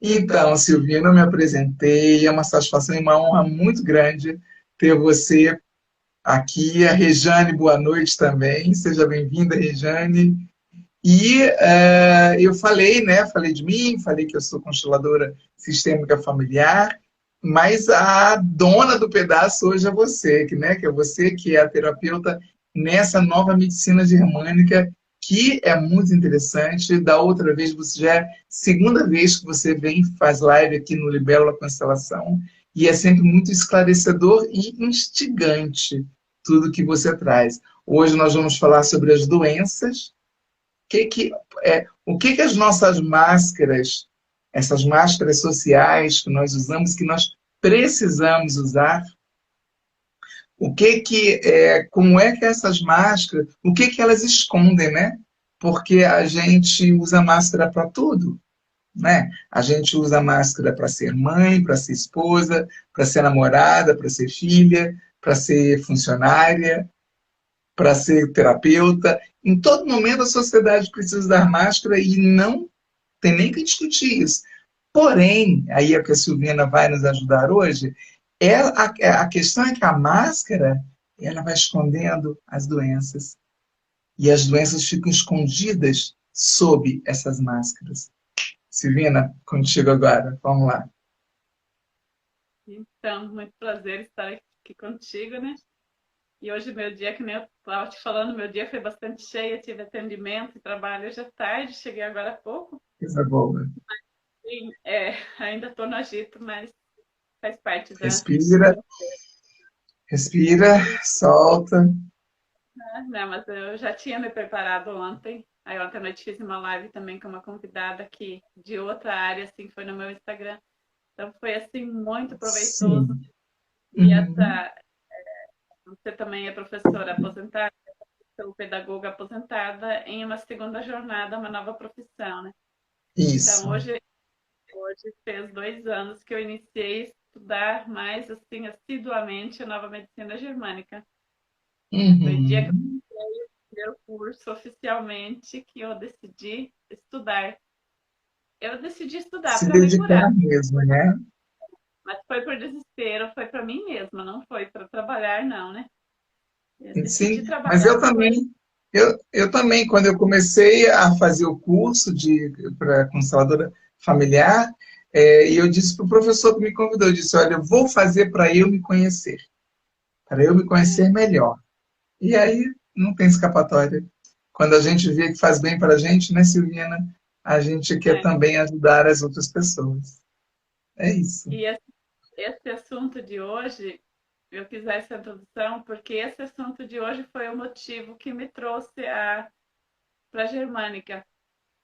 Então, Silvina, eu me apresentei, é uma satisfação e uma honra muito grande ter você aqui. A Rejane, boa noite também, seja bem-vinda, Rejane. E eu falei, né, falei de mim, falei que eu sou consteladora sistêmica familiar, mas a dona do pedaço hoje é você, que é você que é a terapeuta nessa nova medicina germânica, que é muito interessante. Da outra vez, você já é a segunda vez que você vem e faz live aqui no Libélula Constelação, e é sempre muito esclarecedor e instigante tudo que você traz. Hoje nós vamos falar sobre as doenças, que, o que as nossas máscaras, essas máscaras sociais que nós usamos, que nós precisamos usar, como é que essas máscaras, o que elas escondem, né? Porque a gente usa máscara para tudo, né? A gente usa máscara para ser mãe, para ser esposa, para ser namorada, para ser filha, para ser funcionária, para ser terapeuta. Em todo momento a sociedade precisa usar máscara e não tem nem que discutir isso. Porém, aí é que a Silvina vai nos ajudar hoje, a questão é que a máscara ela vai escondendo as doenças. E as doenças ficam escondidas sob essas máscaras. Silvina, contigo agora. Vamos lá. Então, muito prazer estar aqui contigo, né? E hoje meu dia, que nem eu estava te falando, meu dia foi bastante cheio, tive atendimento e trabalho hoje à tarde, cheguei agora há pouco. Coisa boa. Sim, ainda estou no agito, mas faz parte Respira, do respira, e, solta. né, mas eu já tinha me preparado ontem. Aí ontem à noite fiz uma live também com uma convidada aqui de outra área, assim, foi no meu Instagram. Então foi assim muito proveitoso. Sim. E Uhum. essa, você também é professora aposentada? Sou pedagoga aposentada em uma segunda jornada, uma nova profissão, né? Então, Isso. hoje fez 2 anos que eu iniciei a estudar mais, assim, assiduamente a nova medicina germânica. Foi o dia que eu Uhum. fiz o curso oficialmente que eu decidi estudar. Eu decidi estudar Se para me curar, dedicar mesmo, né? mas foi por desespero, foi para mim mesma, não foi para trabalhar, não, né? Eu decidi Sim, mas trabalhar eu depois. também, eu também, quando eu comecei a fazer o curso para consteladora familiar, e eu disse para o professor que me convidou, eu disse, olha, eu vou fazer para eu me É, conhecer melhor. E aí não tem escapatória. Quando a gente vê que faz bem para a gente, né, Silvina? A gente quer é. também ajudar as outras pessoas. É isso. E esse assunto de hoje, eu fiz essa introdução porque esse assunto de hoje foi o motivo que me trouxe para a Germânica,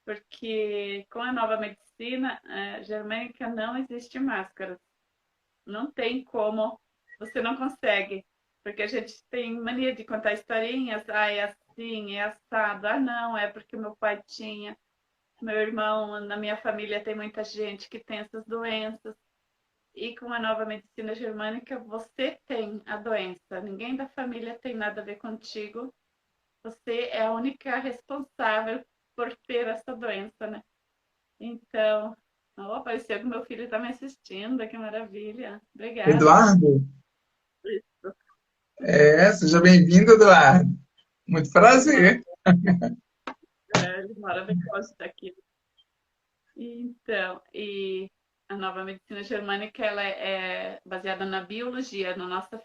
porque com a nova medicina, a Germânica não existe máscaras, não tem como, você não consegue, porque a gente tem mania de contar historinhas, é assim, é assado, não, é porque meu pai tinha, meu irmão, na minha família tem muita gente que tem essas doenças. E com a nova medicina germânica, você tem a doença. Ninguém da família tem nada a ver contigo. Você é a única responsável por ter essa doença, né? Então, apareceu que meu filho está me assistindo, que maravilha. Obrigada. Eduardo, seja bem-vindo, Eduardo. Muito Ele mora, prazer. ele mora bem longe daqui. Então, e a nova medicina germânica ela é baseada na biologia, na nossa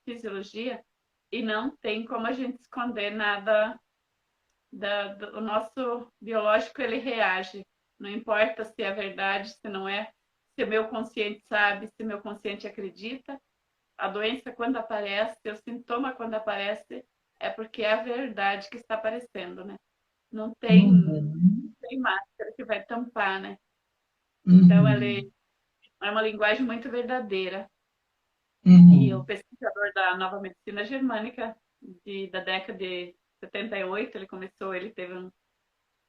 fisiologia, e não tem como a gente esconder nada o nosso biológico, ele reage. Não importa se é verdade, se não é, se o meu consciente sabe, se o meu consciente acredita. A doença, quando aparece, o sintoma, quando aparece, é porque é a verdade que está aparecendo, né? Não Uhum, tem máscara que vai tampar, né? Então, ela uhum, é uma linguagem muito verdadeira. E o uhum. pesquisador da nova medicina germânica, da década de 78, ele teve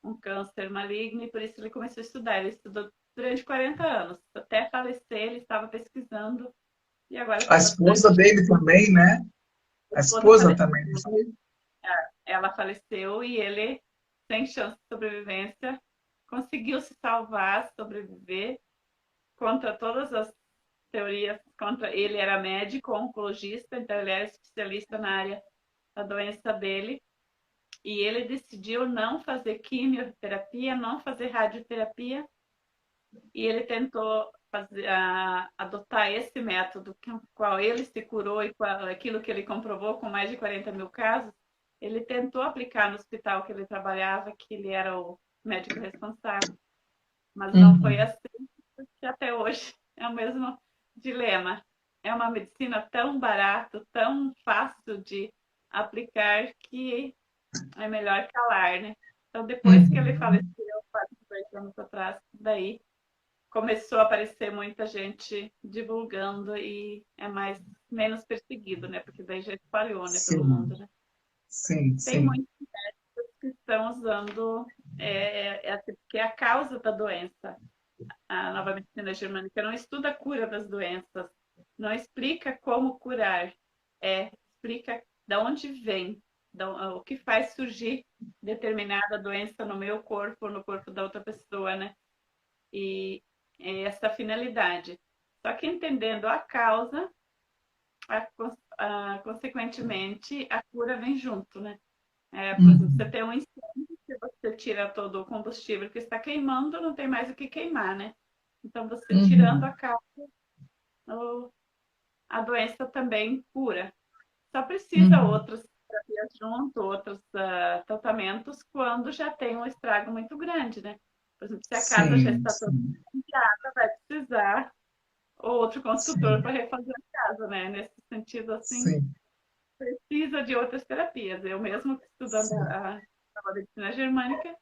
um câncer maligno e por isso ele começou a estudar. Ele estudou durante 40 anos. Até falecer, ele estava pesquisando e agora A tem esposa bastante. dele também, né? A A esposa esposa faleceu, também, não foi? ela faleceu e ele, sem chance de sobrevivência, conseguiu se salvar, sobreviver contra todas as teorias. Contra ele era médico, oncologista, então ele era especialista na área da doença dele. E ele decidiu não fazer quimioterapia, não fazer radioterapia. E ele tentou adotar esse método, com o qual ele se curou e aquilo que ele comprovou com mais de 40 mil casos. Ele tentou aplicar no hospital que ele trabalhava, que ele era o médico responsável. Mas não foi Uhum. assim, porque até hoje é o mesmo dilema. É uma medicina tão barata, tão fácil de aplicar, que é melhor calar, né? Então, depois que ele Uhum. faleceu, quase 2 anos atrás, daí começou a aparecer muita gente divulgando e é menos perseguido, né? Porque daí já espalhou, né, pelo Sim, mundo, né? sim, Tem sim. muitos que estão usando, que é a causa da doença. A nova medicina germânica não estuda a cura das doenças, não explica como curar, explica de onde vem, o que faz surgir determinada doença no meu corpo, no corpo da outra pessoa, né? E é essa finalidade. Só que entendendo a causa, consequentemente, a cura vem junto, né? Por exemplo, você Uhum. tem um incêndio, se você tira todo o combustível que está queimando, não tem mais o que queimar, né? Então, você tirando a Uhum. causa, a doença também cura. Só precisa Uhum. outras terapias junto, outros tratamentos, quando já tem um estrago muito grande, né? Por exemplo, se a casa já Sim, está toda sim, incendiada, vai precisar outro construtor sim, para refazer a casa, né? Nesse sentido, assim, sim, precisa de outras terapias. Eu mesmo estudando sim. a medicina germânica,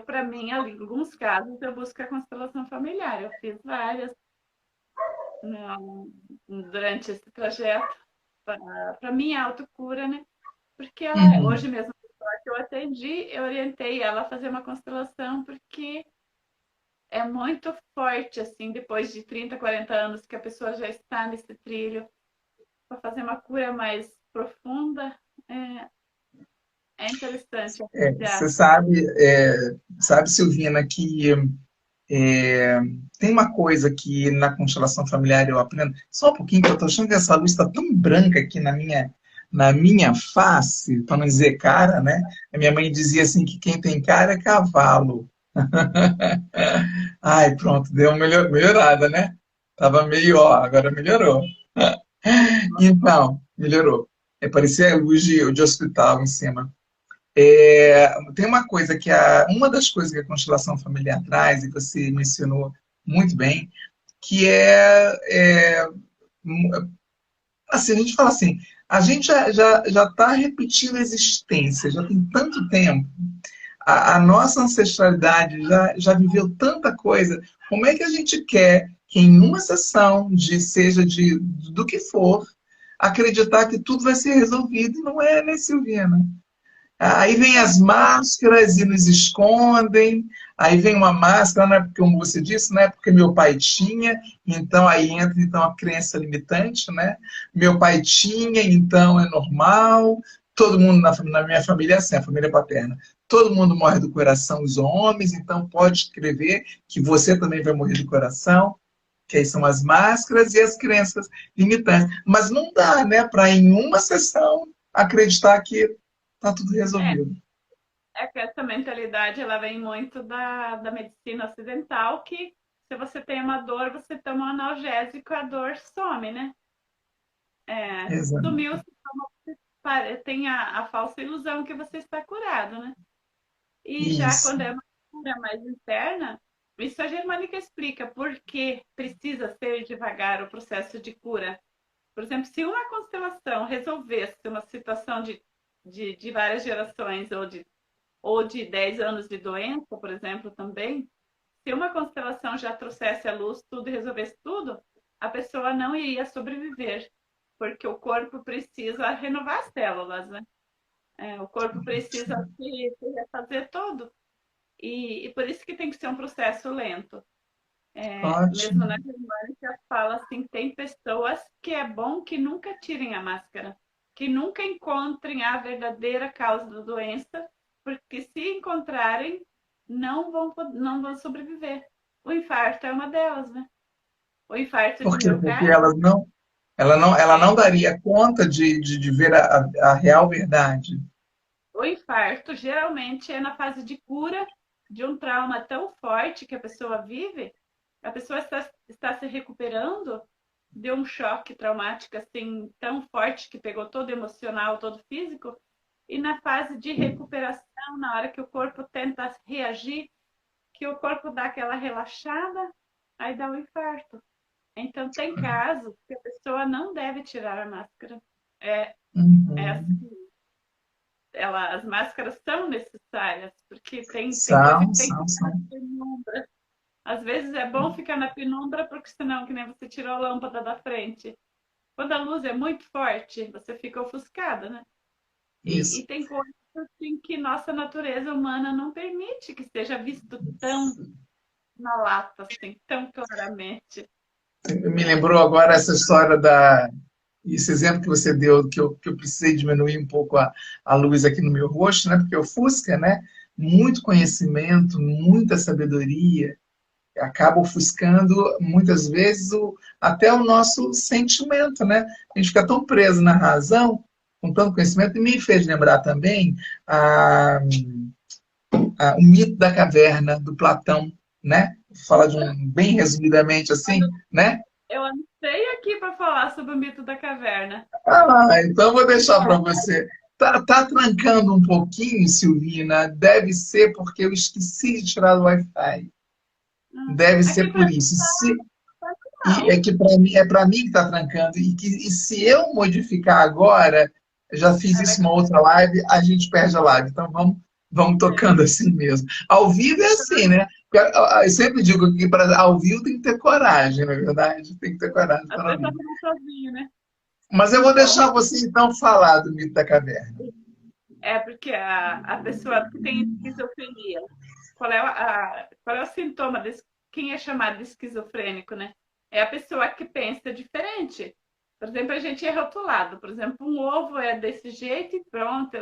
para mim, em alguns casos, eu busco a constelação familiar. Eu fiz várias, não, durante esse trajeto para minha autocura, né? Porque ela, Uhum. hoje mesmo, a pessoa que eu atendi, eu orientei ela a fazer uma constelação, porque é muito forte, assim, depois de 30, 40 anos que a pessoa já está nesse trilho, para fazer uma cura mais profunda, é, é interessante Você associar. sabe, Silvina, que é, tem uma coisa que na constelação familiar eu aprendo. Só um pouquinho, que eu estou achando que essa luz está tão branca aqui na minha face, para não dizer cara, né? A minha mãe dizia assim que quem tem cara é cavalo. Ai, pronto, deu uma melhorada, né? Tava meio, ó, agora melhorou. Então, melhorou. Parecia a luz de hospital em cima. Tem uma coisa uma das coisas que a constelação familiar traz, e você mencionou muito bem, que assim, a gente fala assim, a gente já está repetindo a existência, já tem tanto tempo, a nossa ancestralidade já viveu tanta coisa, como é que a gente quer que em uma sessão, seja do que for, acreditar que tudo vai ser resolvido? E não é, né, Silvina? Aí vem as máscaras e nos escondem. Aí vem uma máscara, não é porque, como você disse, não é porque meu pai tinha, então aí entra então a crença limitante, né? Meu pai tinha, então é normal. Todo mundo na minha família é assim, a família paterna. Todo mundo morre do coração, os homens, então pode escrever que você também vai morrer do coração, que aí são as máscaras e as crenças limitantes. Mas não dá, né, para em uma sessão acreditar que está tudo É, resolvido. é que essa mentalidade ela vem muito da medicina ocidental, que se você tem uma dor, você toma um analgésico, a dor some, né? Exato. Sumiu, tem a falsa ilusão que você está curado, né? E já Isso. quando é uma cura mais interna, isso a Germânica explica por que precisa ser devagar o processo de cura. Por exemplo, se uma constelação resolvesse uma situação de várias gerações ou de 10 anos de doença, por exemplo, também, se uma constelação já trouxesse à luz tudo e resolvesse tudo, a pessoa não iria sobreviver, porque o corpo precisa renovar as células, né? O corpo precisa se refazer todo. E por isso que tem que ser um processo lento. Mesmo na Ótimo. Germânica fala assim, tem pessoas que é bom que nunca tirem a máscara, que nunca encontrem a verdadeira causa da doença, porque se encontrarem, não vão sobreviver. O infarto é uma delas, né? O infarto de Por quê? Porque miocárdio ela é não daria conta de ver a real verdade. o infarto geralmente é na fase de cura de um trauma tão forte que a pessoa vive, a pessoa está se recuperando de um choque traumático assim tão forte que pegou todo emocional, todo físico, e na fase de recuperação, na hora que o corpo tenta reagir, que o corpo dá aquela relaxada, aí dá o infarto. Então tem casos que a pessoa não deve tirar a máscara. É, é Uhum. assim, as máscaras são necessárias, porque tem coisa São, que tem que são, ficar na são. penumbra. Às vezes é bom ficar na penumbra, porque senão, que nem você tirou a lâmpada da frente. Quando a luz é muito forte, você fica ofuscada, né? Isso. E tem coisas assim que nossa natureza humana não permite que seja visto tão na lata, assim, tão claramente. Me lembrou agora essa história esse exemplo que você deu, que eu precisei diminuir um pouco a luz aqui no meu rosto, né? Porque o Fusca, né? Muito conhecimento, muita sabedoria, acaba ofuscando muitas vezes até o nosso sentimento, né? A gente fica tão preso na razão, com tanto conhecimento, e me fez lembrar também a, o mito da caverna, do Platão, né? Fala de um, bem resumidamente assim, né? Eu anotei aqui para falar sobre o mito da caverna. Ah, então vou deixar para você. Tá trancando um pouquinho, Silvina? Deve ser porque eu esqueci de tirar o Wi-Fi. Deve Aqui ser para por mim isso. E não. é que para mim é para mim que está trancando. E se eu modificar agora, eu já fiz Vai isso uma outra live, a gente perde a live. Então vamos tocando assim mesmo. Ao vivo é assim, né? Eu sempre digo que para ao vivo tem que ter coragem, na verdade. Tem que ter coragem as para ao pessoas vivo. vão sozinho, né? Mas eu vou É, deixar você então falar do mito da caverna. porque a pessoa que tem esquizofrenia, qual é o sintoma desse, quem é chamado de esquizofrênico, né? É a pessoa que pensa diferente. Por exemplo, a gente é rotulado. Por exemplo, um ovo é desse jeito e pronto.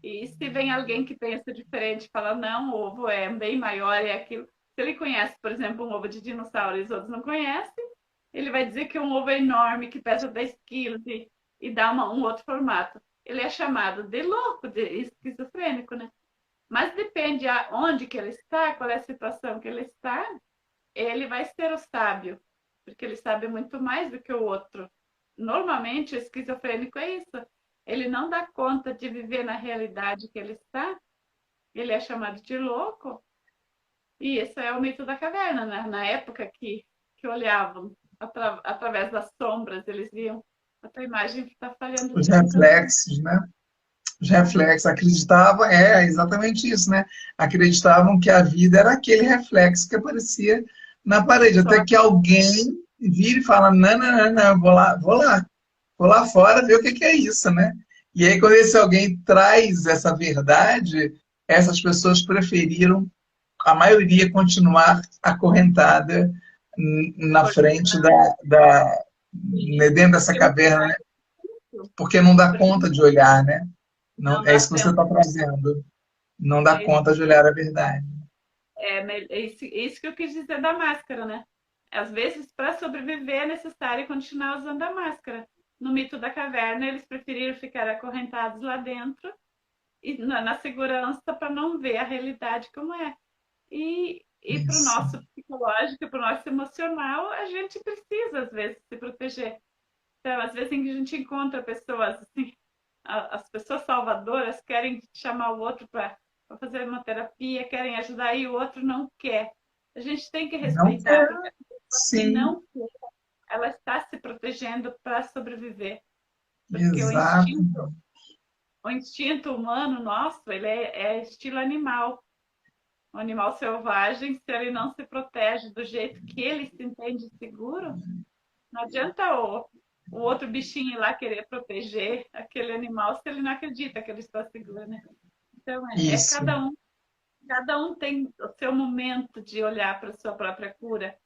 E se vem alguém que pensa diferente, fala, não, o ovo é bem maior, é aquilo. Se ele conhece, por exemplo, um ovo de dinossauro e os outros não conhecem, ele vai dizer que um ovo é enorme, que pesa 10 quilos e dá um outro formato. Ele é chamado de louco, de esquizofrênico, né? Mas depende aonde que ele está, qual é a situação que ele está, ele vai ser o sábio, porque ele sabe muito mais do que o outro. Normalmente, o esquizofrênico é isso. Ele não dá conta de viver na realidade que ele está, ele é chamado de louco, e esse é o mito da caverna, né? Na época que olhavam através das sombras, eles viam a tua imagem que está falhando Os de vez em quando. reflexos, né? Os reflexos. Acreditavam, é exatamente isso, né? Acreditavam que a vida era aquele reflexo que aparecia na parede, Só até que alguém vira e fala, não, não, não, não, vou lá fora ver o que é isso, né? E aí, quando esse alguém traz essa verdade, essas pessoas preferiram, a maioria, continuar acorrentada na frente dentro dessa porque não caverna, né? isso, Porque não dá porque conta de olhar, né? Não, não é dá isso que você tempo. está trazendo. Não dá É isso, conta de olhar a verdade. é isso que eu quis dizer da máscara, né? Às vezes, para sobreviver, é necessário continuar usando a máscara. No mito da caverna, eles preferiram ficar acorrentados lá dentro e na segurança para não ver a realidade como é. E para o Isso. nosso psicológico, para o nosso emocional, a gente precisa, às vezes, se proteger. Então, às vezes, a gente encontra pessoas assim, as pessoas salvadoras querem chamar o outro para fazer uma terapia, querem ajudar e o outro não quer. A gente tem que Não respeitar, quer, porque a pessoa que sim. não quer, ela está se protegendo para sobreviver. Porque Exato. o instinto humano nosso, ele é estilo animal. O animal selvagem, se ele não se protege do jeito que ele se entende seguro, não adianta o outro bichinho lá querer proteger aquele animal se ele não acredita que ele está seguro, né? Então, Isso, cada um tem o seu momento de olhar para a sua própria cura.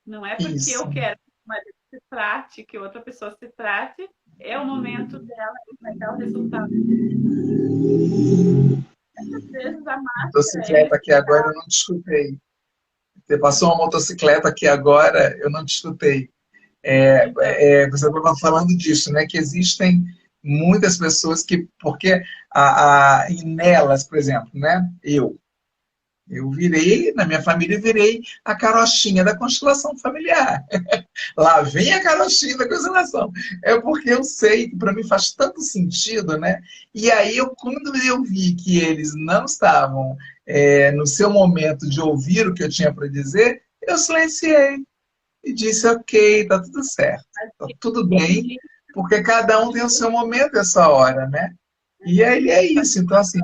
Não é porque eu isso. quero que o marido se trate, que outra pessoa se trate, é o momento dela e vai dar o resultado. Muitas vezes a máscara é Motocicleta aqui agora, necessária. eu não te escutei. Você passou uma motocicleta aqui agora, eu não te escutei. Então, Você estava falando disso, né? Que existem muitas pessoas que, porque e nelas, por exemplo, né? Eu virei, na minha família, virei a carochinha da constelação familiar. Lá vem a carochinha da constelação. É porque eu sei que para mim faz tanto sentido, né? E aí, quando eu vi que eles não estavam no seu momento de ouvir o que eu tinha para dizer, eu silenciei e disse, ok, tá tudo certo, tá tudo bem, existe, porque cada um tem o seu momento essa hora, né? E aí é isso. Então, assim,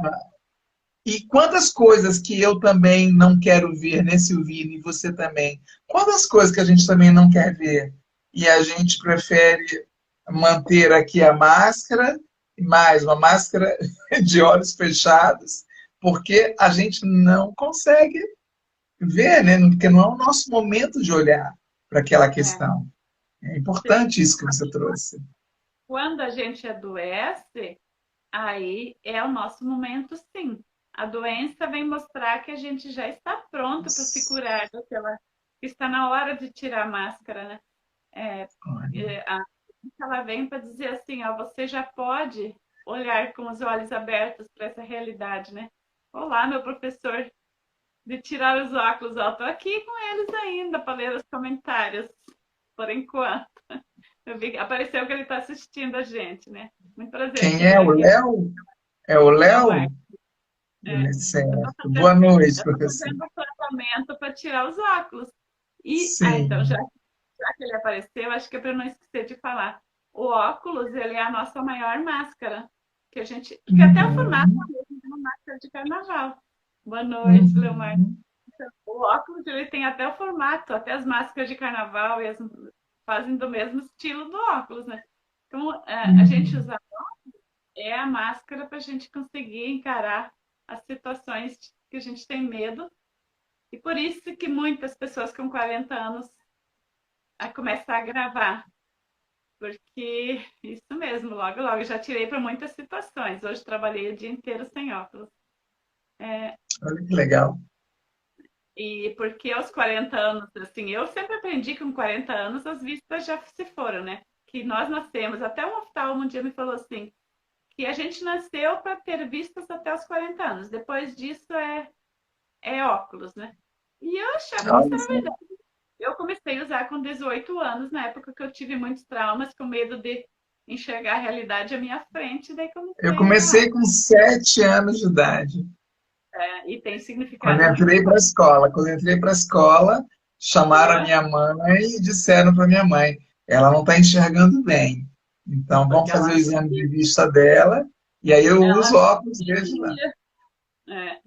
e quantas coisas que eu também não quero ver, né, Silvina, e você também? Quantas coisas que a gente também não quer ver? E a gente prefere manter aqui a máscara, mais uma máscara de olhos fechados, porque a gente não consegue ver, né? Porque não é o nosso momento de olhar para aquela é, questão. É sim. importante isso que você trouxe. Quando a gente adoece, aí é o nosso momento, sim. A doença vem mostrar que a gente já está pronto para se curar daquela. Está na hora de tirar a máscara, né? É, ela vem para dizer assim, ó, você já pode olhar com os olhos abertos para essa realidade, né? Olá, meu professor de tirar os óculos, ó, tô aqui com eles ainda para ler os comentários, por enquanto. Eu vi, apareceu que ele está assistindo a gente, né? Muito prazer em te Quem é ver o aqui, Léo? É o Leomar. Léo? É, Certo. Boa noite, eu tô professor. fazendo o tratamento para tirar os óculos. Então, Sim. já que ele apareceu, acho que é para não esquecer de falar. O óculos, ele é a nossa maior máscara. Que a gente, porque até o formato Uhum. é uma máscara de carnaval. Boa noite, Leomar. Uhum. O óculos, ele tem até o formato, até as máscaras de carnaval fazem do mesmo estilo do óculos, né? Então, a gente Uhum. usa a máscara para a gente conseguir encarar as situações que a gente tem medo. E por isso que muitas pessoas com 40 anos a começar a gravar. Porque isso mesmo, logo, logo, já tirei para muitas situações. Hoje trabalhei o dia inteiro sem óculos. Olha que legal. E porque aos 40 anos, assim, eu sempre aprendi que com 40 anos as vistas já se foram, né? Que nós nascemos, até um oftalmo um dia me falou assim, que a gente nasceu para ter vistas até os 40 anos. Depois disso é óculos, né? E eu achava que isso Olha era só. verdade. Eu comecei a usar com 18 anos, na época que eu tive muitos traumas, com medo de enxergar a realidade à minha frente, daí Eu comecei a usar. comecei com 7 anos de idade. E tem Quando significado eu muito entrei para a forte. escola. Quando eu entrei para a escola, chamaram a minha mãe e disseram para minha mãe, ela não está enxergando bem. Então, vamos Porque fazer ela o não exame de via. vista dela. E aí eu Ela uso não óculos desde lá. via. É.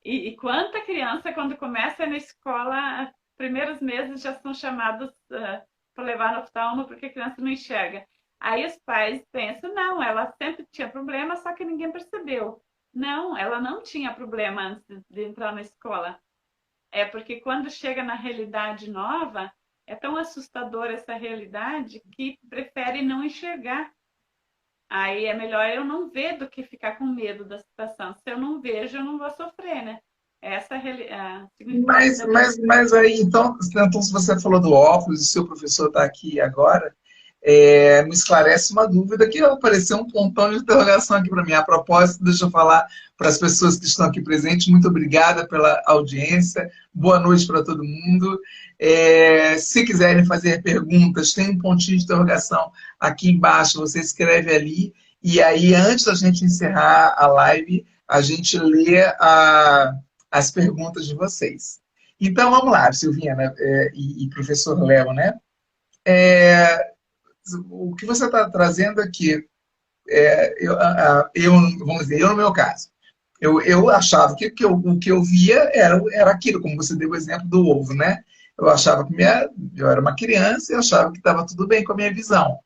E quanta criança, quando começa na escola, primeiros meses já são chamados para levar no oftalmo porque a criança não enxerga. Aí os pais pensam, não, ela sempre tinha problema, só que ninguém percebeu. Não, ela não tinha problema antes de entrar na escola. É porque quando chega na realidade nova, é tão assustadora essa realidade que prefere não enxergar. Aí é melhor eu não ver do que ficar com medo da situação. Se eu não vejo, eu não vou sofrer, né? Essa é o significado Mas, da visão. mas, mas aí, então, se você falou do óculos e seu professor está aqui agora, me esclarece uma dúvida que apareceu um pontão de interrogação aqui para mim. A propósito, deixa eu falar para as pessoas que estão aqui presentes, muito obrigada pela audiência, boa noite para todo mundo. Se quiserem fazer perguntas, tem um pontinho de interrogação aqui embaixo, você escreve ali, e aí, antes da gente encerrar a live, a gente lê as perguntas de vocês. Então, vamos lá, Silvina e professor Léo, né? O que você está trazendo aqui, vamos dizer, eu no meu caso, eu achava que o que eu via era aquilo, como você deu o exemplo do ovo, né? Eu achava que eu era uma criança e achava que estava tudo bem com a minha visão.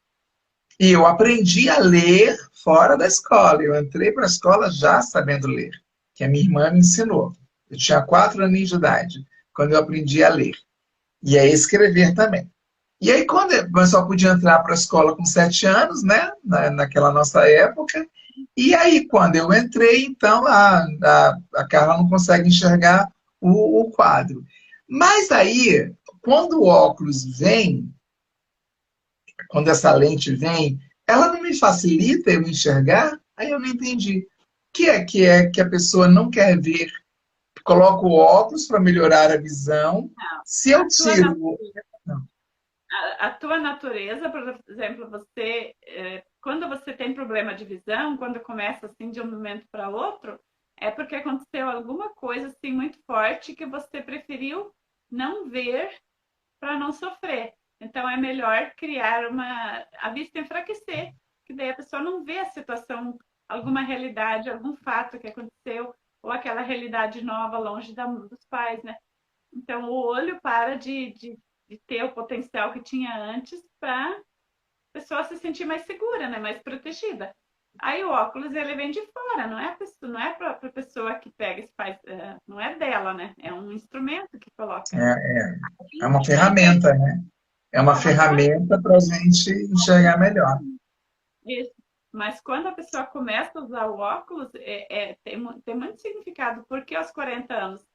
E eu aprendi a ler fora da escola. Eu entrei para a escola já sabendo ler, que a minha irmã me ensinou. Eu tinha 4 anos de idade quando eu aprendi a ler. E a escrever também. E aí, quando eu só podia entrar para a escola com 7 anos, né? Naquela nossa época, E aí, quando eu entrei, então, a Carla não consegue enxergar o quadro. Mas aí, quando o óculos vem, quando essa lente vem, ela não me facilita eu enxergar? Aí eu não entendi. O que é que a pessoa não quer ver? Coloca o óculos para melhorar a visão. Não. Se eu A tua tiro. Não. a tua natureza, por exemplo, você, quando você tem problema de visão, quando começa assim de um momento para outro, é porque aconteceu alguma coisa assim muito forte que você preferiu não ver para não sofrer. Então é melhor criar a vista enfraquecer, que daí a pessoa não vê a situação, alguma realidade, algum fato que aconteceu, ou aquela realidade nova longe dos pais, né? Então, o olho para de ter o potencial que tinha antes para a pessoa se sentir mais segura, né? Mais protegida. Aí o óculos ele vem de fora, não é a pessoa, não é a própria pessoa que pega e faz, não é dela, né? É um instrumento que coloca. É uma Aí vem ferramenta, né? É uma é uma ferramenta. ferramenta para a gente enxergar melhor. Isso. Mas quando a pessoa começa a usar o óculos, tem muito significado. Por que aos 40 anos?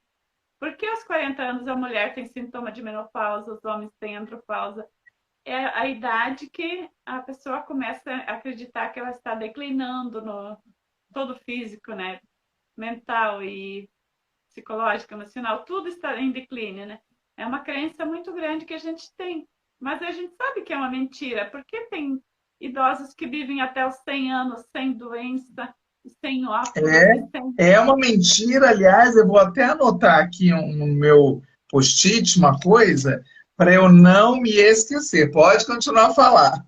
Porque aos 40 anos a mulher tem sintoma de menopausa, os homens têm andropausa. É a idade que a pessoa começa a acreditar que ela está declinando no todo físico, né? Mental e psicológico, emocional, tudo está em declínio, né? É uma crença muito grande que a gente tem. Mas a gente sabe que é uma mentira, porque tem idosos que vivem até os 100 anos sem doença, sem óculos e sem. É uma mentira, aliás, eu vou até anotar aqui no meu post-it uma coisa para eu não me esquecer. Pode continuar a falar.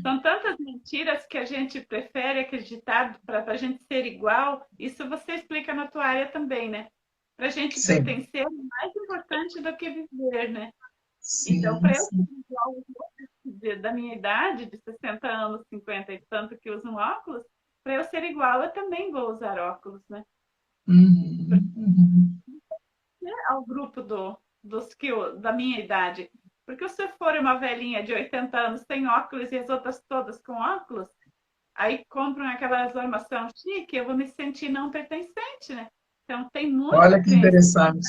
São tantas mentiras que a gente prefere acreditar para a gente ser igual. Isso você explica na tua área também, né? Para a gente Sim, pertencer é mais importante do que viver, né? Então, sim, para eu sim. ser igual aos outros da minha idade, de 60 anos, 50 e tanto, que usam óculos, para eu ser igual, eu também vou usar óculos, né? Uhum, uhum. Ao grupo dos que da minha idade. Porque se eu for uma velhinha de 80 anos sem óculos e as outras todas com óculos, aí compram aquela armação chique, eu vou me sentir não pertencente, né? Então tem muita Olha que crença. interessante.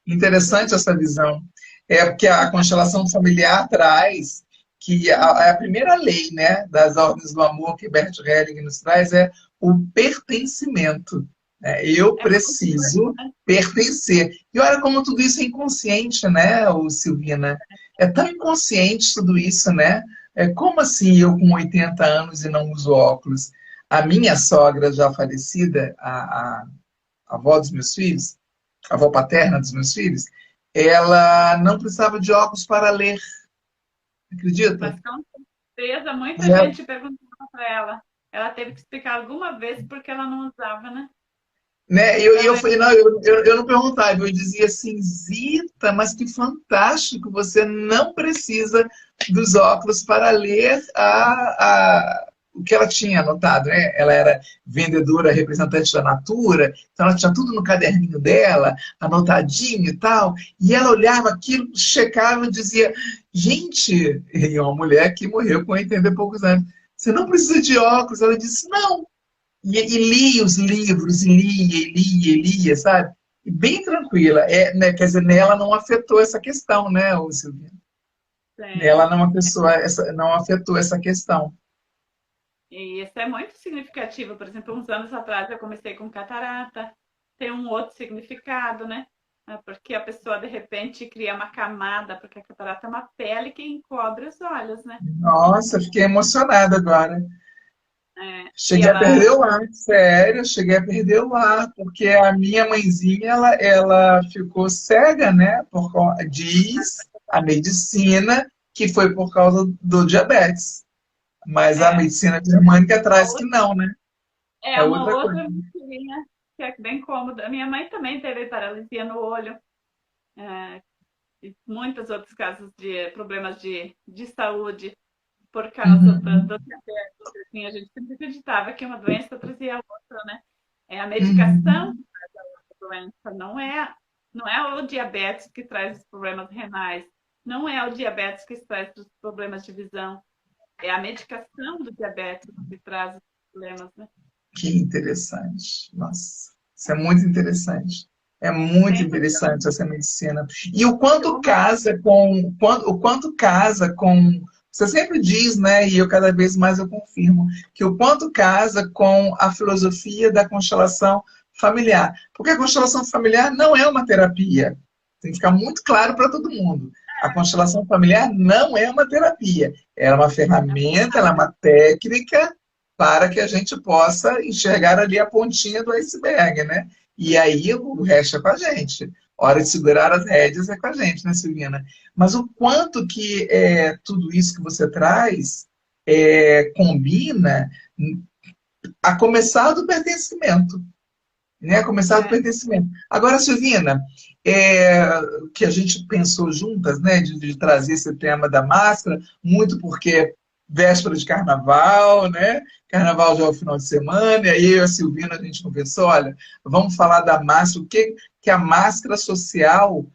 Interessante essa visão. É porque a constelação familiar traz que a primeira lei, né, das ordens do amor que Bert Helling nos traz é o pertencimento. Né? Eu É muito preciso importante. pertencer. E olha como tudo isso é inconsciente, né, Silvina? É tão inconsciente tudo isso, né? É, como assim eu com 80 anos e não uso óculos? A minha sogra já falecida, a avó dos meus filhos, a avó paterna dos meus filhos, ela não precisava de óculos para ler, acredita? Mas com certeza E muita ela, gente perguntava para ela. Ela teve que explicar alguma vez porque ela não usava, né? né, Então eu, falei, não, eu não perguntava, eu dizia assim, Zita, mas que fantástico, você não precisa dos óculos para ler o que ela tinha anotado, né? Ela era vendedora, representante da Natura, então ela tinha tudo no caderninho dela, anotadinho e tal, e ela olhava aquilo, checava e dizia, gente, e uma mulher que morreu com 80 e poucos anos, você não precisa de óculos. Ela disse, não, e lia os livros, e lia, sabe? E bem tranquila. Né, quer dizer, nela não afetou essa questão, né, Silvia? Nela tem. não, não afetou essa questão. E isso é muito significativo. Por exemplo, uns anos atrás eu comecei com catarata. Tem um outro significado, né? Porque a pessoa de repente cria uma camada, porque a catarata é uma pele que encobre os olhos, né? Nossa, fiquei emocionada agora. E Cheguei a ela perder o ar, sério, cheguei a perder o ar, porque a minha mãezinha, ela ficou cega, né? Diz a medicina que foi por causa do diabetes. Mas a é, medicina germânica traz que não, né? é É uma outra coisa. outra mentirinha que é bem cômoda. Minha mãe também teve paralisia no olho, é, e muitos outros casos de problemas de saúde por causa do Uhum, diabetes. Assim, a gente sempre acreditava que uma doença trazia outra, né? É a medicação uhum. que traz a outra doença, não é o diabetes que traz os problemas renais, não é o diabetes que traz os problemas de visão. é a medicação do diabetes que traz os problemas, né? Que interessante. Nossa, isso é muito interessante. É muito Sempre interessante essa medicina. E o quanto eu, casa o quanto casa com, você sempre diz, né, e eu cada vez mais eu confirmo, que o quanto casa com a filosofia da constelação familiar. Porque a constelação familiar não é uma terapia. Tem que ficar muito claro para todo mundo. A constelação familiar não é uma terapia. Ela é uma ferramenta, ela é uma técnica para que a gente possa enxergar ali a pontinha do iceberg, né? E aí o resto é com a gente. Hora de segurar as rédeas é com a gente, né, Silvina? Mas o quanto que tudo isso que você traz combina, a começar do pertencimento, né? A começar do é, pertencimento. Agora, Silvina, que a gente pensou juntas, né, de trazer esse tema da máscara, muito porque véspera de carnaval, né? Carnaval já é o final de semana, e aí eu e a Silvina a gente conversou, olha, vamos falar da máscara, o que a máscara social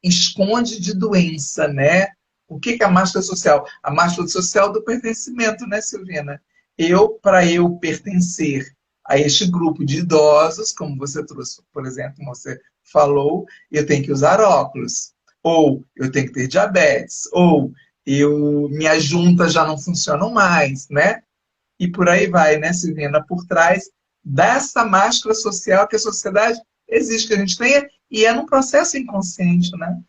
esconde de doença, né? O que é a máscara social? A máscara social do pertencimento, né, Silvina? Para eu pertencer a este grupo de idosos, como você trouxe, por exemplo, como você falou, eu tenho que usar óculos, ou eu tenho que ter diabetes, ou minhas juntas já não funcionam mais, né? E por aí vai, né, Silvina? Por trás dessa máscara social que a sociedade exige que a gente tenha, e é num processo inconsciente, né?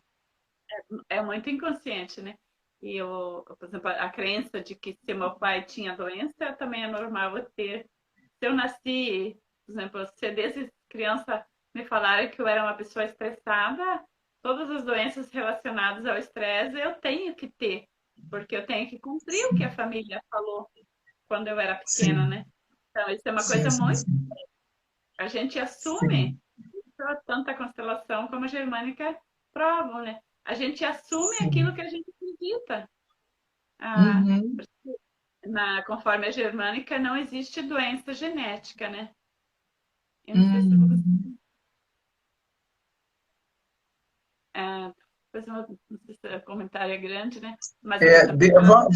é muito inconsciente, né? E eu, por exemplo, a crença de que se meu pai tinha doença, também é normal eu ter. Se eu nasci, por exemplo, se desde criança me falaram que eu era uma pessoa estressada, todas as doenças relacionadas ao estresse eu tenho que ter, porque eu tenho que cumprir o que a Sim, família falou quando eu era pequena, sim, né? Então, isso é uma sim, coisa sim, muito. sim. A gente assume, Sim, tanto a constelação como a germânica provam, né? A gente assume aquilo sim. que a gente acredita. Ah, Uhum, conforme a germânica, não existe doença genética, né? Eu não sei se você. uhum. Ah, não sei se o comentário é grande, né? Mas, por exemplo,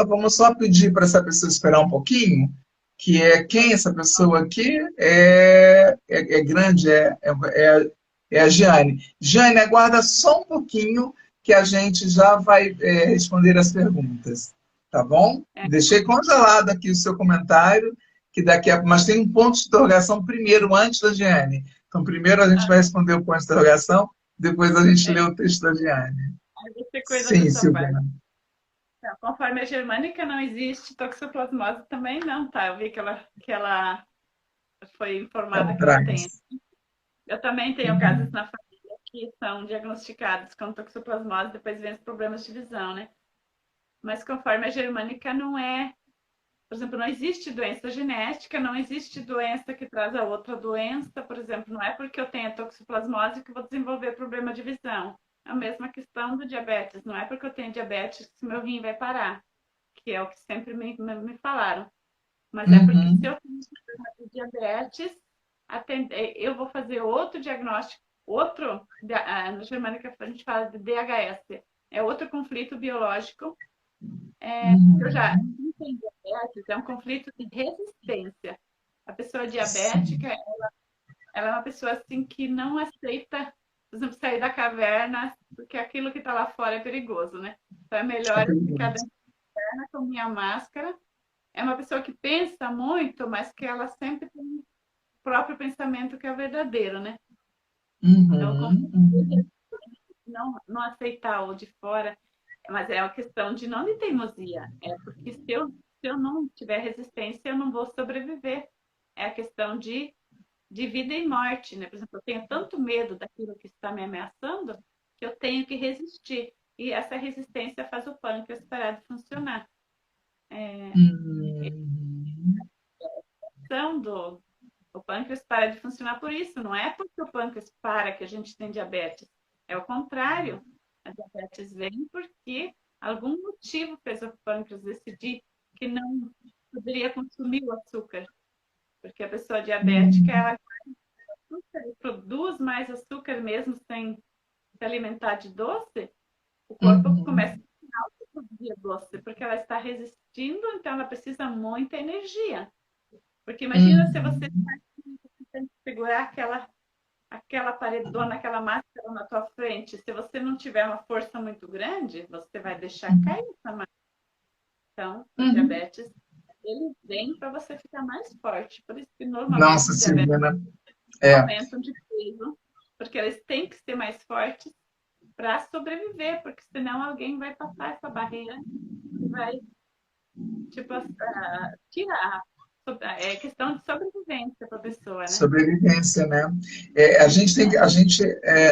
Vamos só pedir para essa pessoa esperar um pouquinho, que é quem essa pessoa aqui é grande, é a Giane. Giane, aguarda só um pouquinho que a gente já vai responder as perguntas, tá bom? é, Deixei congelado aqui o seu comentário, que mas tem um ponto de interrogação primeiro, antes da Giane. Então, primeiro a gente vai responder o ponto de interrogação, depois a gente lê é, o texto da Giane. aí você cuida Sim, dessa parte. Silvana. Então, conforme a germânica não existe, toxoplasmose também não, tá? Eu vi que ela foi Ela informada que não tem. traz. Eu também tenho casos Uhum. na família que são diagnosticados com toxoplasmose, depois vem os problemas de visão, né? Mas conforme a germânica não é. Por exemplo, não existe doença genética, não existe doença que traz a outra doença. Por exemplo, não é porque eu tenho toxoplasmose que vou desenvolver problema de visão. É a mesma questão do diabetes. Não é porque eu tenho diabetes que meu rim vai parar, que é o que sempre me falaram. Mas é porque se Uhum. eu tenho problema de diabetes, eu vou fazer outro diagnóstico, outro, na germânica a gente fala de DHS, é outro conflito biológico. Eu já Uhum. quem tem diabetes é um conflito de resistência. A pessoa diabética, Sim. ela é uma pessoa assim que não aceita, por exemplo, sair da caverna, porque aquilo que está lá fora é perigoso, né? Então é É melhor eu ficar perigoso. dentro da caverna com minha máscara. É uma pessoa que pensa muito, mas que ela sempre tem o próprio pensamento que é o verdadeiro, né? Então, o Uhum. conflito de Uhum. não aceitar o de fora, mas é uma questão de não de teimosia, é porque se eu não tiver resistência, eu não vou sobreviver. É a questão de vida e morte, né? Por exemplo, eu tenho tanto medo daquilo que está me ameaçando que eu tenho que resistir. E essa resistência faz o pâncreas parar de funcionar. Uhum. Então, o pâncreas para de funcionar por isso, não é porque o pâncreas para que a gente tem diabetes. É o contrário. A diabetes vem porque algum motivo fez o pâncreas decidir que não poderia consumir o açúcar. Porque a pessoa diabética, Uhum. ela produz mais açúcar mesmo sem se alimentar de doce, o corpo começa Uhum. a dia doce, porque ela está resistindo, então ela precisa muita energia. Porque imagina se você Uhum, tem que segurar aquela paredona, aquela máscara na tua frente. Se você não tiver uma força muito grande, você vai deixar cair uhum, essa máscara. Então, o uhum. diabetes, ele vem para você ficar mais forte. Por isso que normalmente Nossa, os diabéticos Silvana, é, aumentam de peso, porque eles têm que ser mais fortes para sobreviver, porque senão alguém vai passar essa barreira e vai, tipo, tirar. É questão de sobrevivência para a pessoa, né? sobrevivência, né? A gente tem, a gente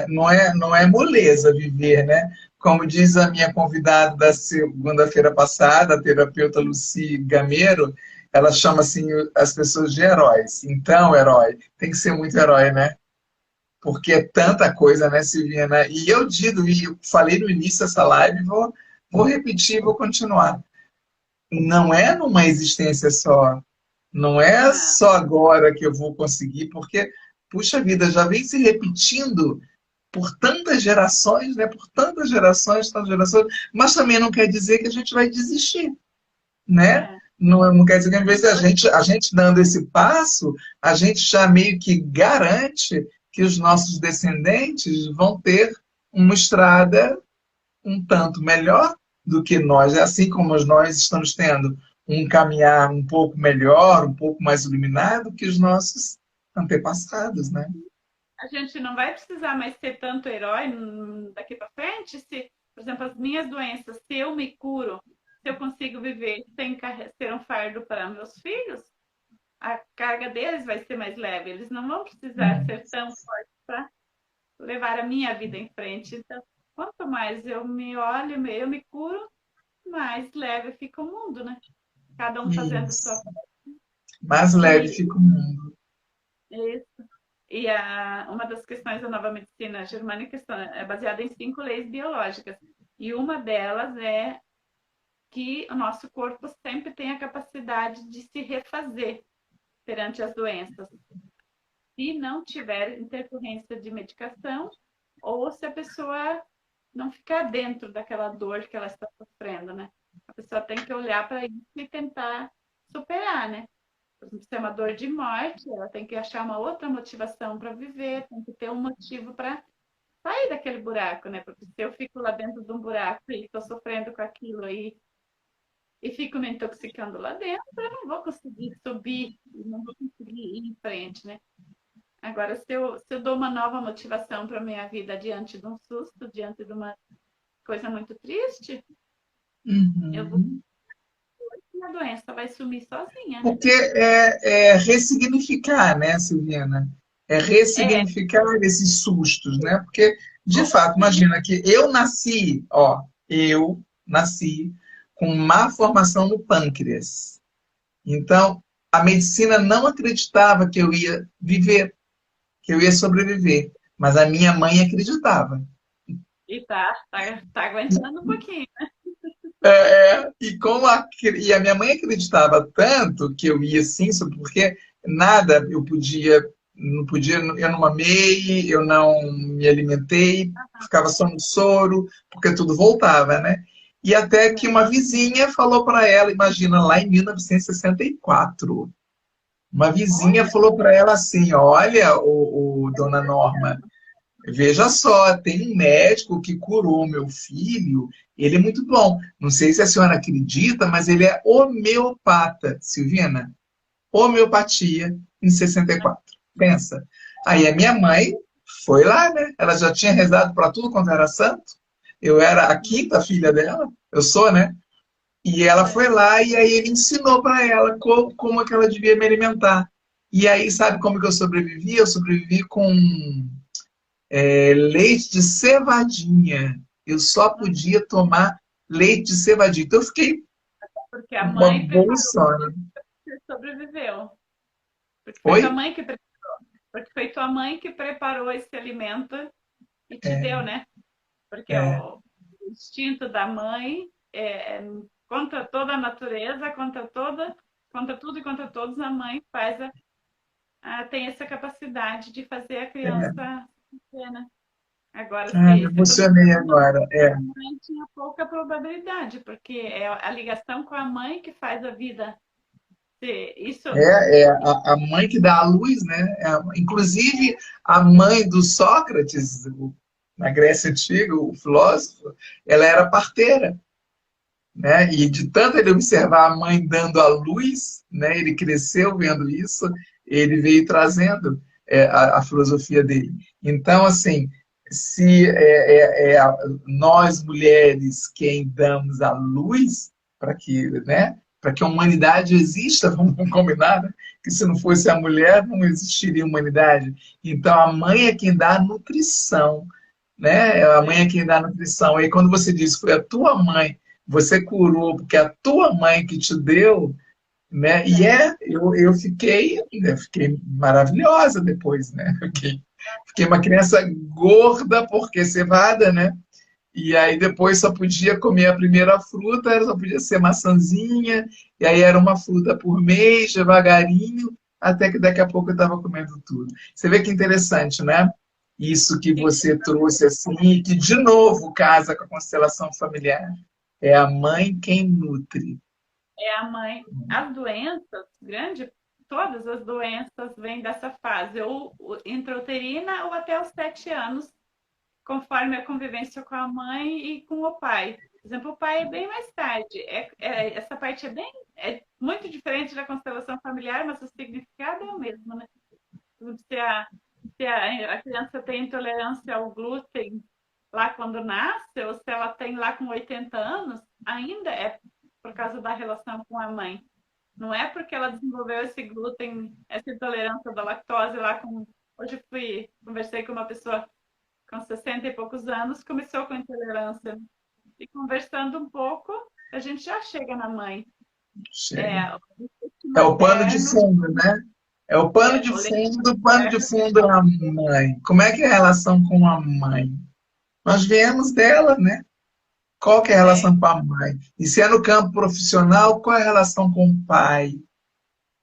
não é moleza viver, né? Como diz a minha convidada da segunda-feira passada, a terapeuta Lucy Gameiro, ela chama assim as pessoas de heróis. Então, herói, tem que ser muito herói, né? Porque é tanta coisa, né, Silvina? E eu digo, e eu falei no início dessa live, vou repetir, vou continuar. Não é numa existência só, não é Não, só agora que eu vou conseguir, porque, puxa vida, já vem se repetindo por tantas gerações, né? Por tantas gerações, mas também não quer dizer que a gente vai desistir, né? é. Não quer dizer que às vezes a gente dando esse passo, a gente já meio que garante que os nossos descendentes vão ter uma estrada um tanto melhor do que nós, assim como nós estamos tendo um caminhar um pouco melhor, um pouco mais iluminado que os nossos antepassados, né? A gente não vai precisar mais ser tanto herói daqui para frente se, por exemplo, as minhas doenças, se eu me curo, se eu consigo viver sem ser um fardo para meus filhos, a carga deles vai ser mais leve. Eles não vão precisar Hum. ser tão fortes para levar a minha vida em frente. Então, quanto mais eu me olho, eu me curo, mais leve fica o mundo, né? Cada um fazendo a sua Isso. parte. Mais leve E fica o mundo. isso. E uma das questões da nova medicina germânica é baseada em 5 leis biológicas. E uma delas é que o nosso corpo sempre tem a capacidade de se refazer perante as doenças. Se não tiver intercorrência de medicação ou se a pessoa não ficar dentro daquela dor que ela está sofrendo, né? A pessoa tem que olhar para isso e tentar superar, né? Por exemplo, se é uma dor de morte, ela tem que achar uma outra motivação para viver, tem que ter um motivo para sair daquele buraco, né? Porque se eu fico lá dentro de um buraco e estou sofrendo com aquilo aí e fico me intoxicando lá dentro, eu não vou conseguir subir, não vou conseguir ir em frente, né? Agora, se eu dou uma nova motivação para a minha vida diante de um susto, diante de uma coisa muito triste, eu vou Uhum. e a doença vai sumir sozinha, né? Porque é ressignificar, né, Silviana? É É, ressignificar esses sustos, né? Porque, de ou fato, imagina que eu nasci com má formação no pâncreas. Então, a medicina não acreditava que eu ia viver, que eu ia sobreviver. Mas a minha mãe acreditava. e tá aguentando um pouquinho. E a minha mãe acreditava tanto que eu ia sim, porque nada eu podia, não podia, eu não mamei, eu não me alimentei, ficava só no soro, porque tudo voltava, né? E até que uma vizinha falou para ela, imagina, lá em 1964, uma vizinha Olha, falou para ela assim: Olha, dona Norma, veja só, tem um médico que curou meu filho, ele é muito bom. Não sei se a senhora acredita, mas ele é homeopata, Silvina. Homeopatia em 64. Pensa. Aí a minha mãe foi lá, né? Ela já tinha rezado para tudo quanto era santo. Eu era a quinta filha dela, eu sou, né? E ela foi é, lá e aí ele ensinou para ela como é que ela devia me alimentar. E aí, sabe como que eu sobrevivi? Eu sobrevivi com leite de cevadinha. Eu só podia tomar leite de cevadinha. Então eu fiquei porque a uma mãe preparou, bolsona. você sobreviveu. Porque foi tua Oi? mãe que porque foi tua mãe que preparou esse alimento e te deu, É, né? Porque é, o instinto da mãe contra toda a natureza, contra tudo e contra todos, a mãe tem essa capacidade de fazer a é. criança ser, né? Agora, Ah, me se fosse emocionei só uma agora. É, a mãe tinha pouca probabilidade, porque é a ligação com a mãe que faz a vida ser. Isso, a mãe que dá a luz, né? Inclusive, a mãe do Sócrates, na Grécia Antiga, o filósofo, ela era parteira, né? E de tanto ele observar a mãe dando a luz, né? Ele cresceu vendo isso, ele veio trazendo a filosofia dele. Então, assim, se nós mulheres quem damos a luz para que, né? Para que a humanidade exista, vamos combinar, né? Que se não fosse a mulher, não existiria humanidade. Então, a mãe é quem dá a nutrição, né? A mãe é quem dá a nutrição. E quando você diz foi a tua mãe, você curou porque a tua mãe que te deu, né? E eu fiquei maravilhosa depois, né? Fiquei uma criança gorda porque cevada, né? E aí depois só podia comer a primeira fruta, só podia ser maçãzinha, e aí era uma fruta por mês, devagarinho, até que daqui a pouco eu estava comendo tudo. Você vê que interessante, né? Isso que você trouxe assim, e que de novo casa com a constelação familiar. É a mãe quem nutre. é a mãe. As doenças, todas as doenças vêm dessa fase, ou intrauterina ou até os 7 anos, conforme a convivência com a mãe e com o pai. Por exemplo, o pai é bem mais tarde. Essa parte é muito diferente da constelação familiar, mas o significado é o mesmo, né? Se a, se a criança tem intolerância ao glúten lá quando nasce, ou se ela tem lá com 80 anos, ainda é por causa da relação com a mãe. Não é porque ela desenvolveu esse glúten, essa intolerância da lactose lá com. Hoje conversei com uma pessoa com 60 e poucos anos, começou com intolerância. E conversando um pouco, a gente já chega na mãe. Chega. É, o leite É o pano de materno, fundo, né? É o leite o pano de materno fundo é a mãe. Como é que é a relação com a mãe? Nós viemos dela, né? Qual que é a é, relação com a mãe? E se é no campo profissional, qual é a relação com o pai?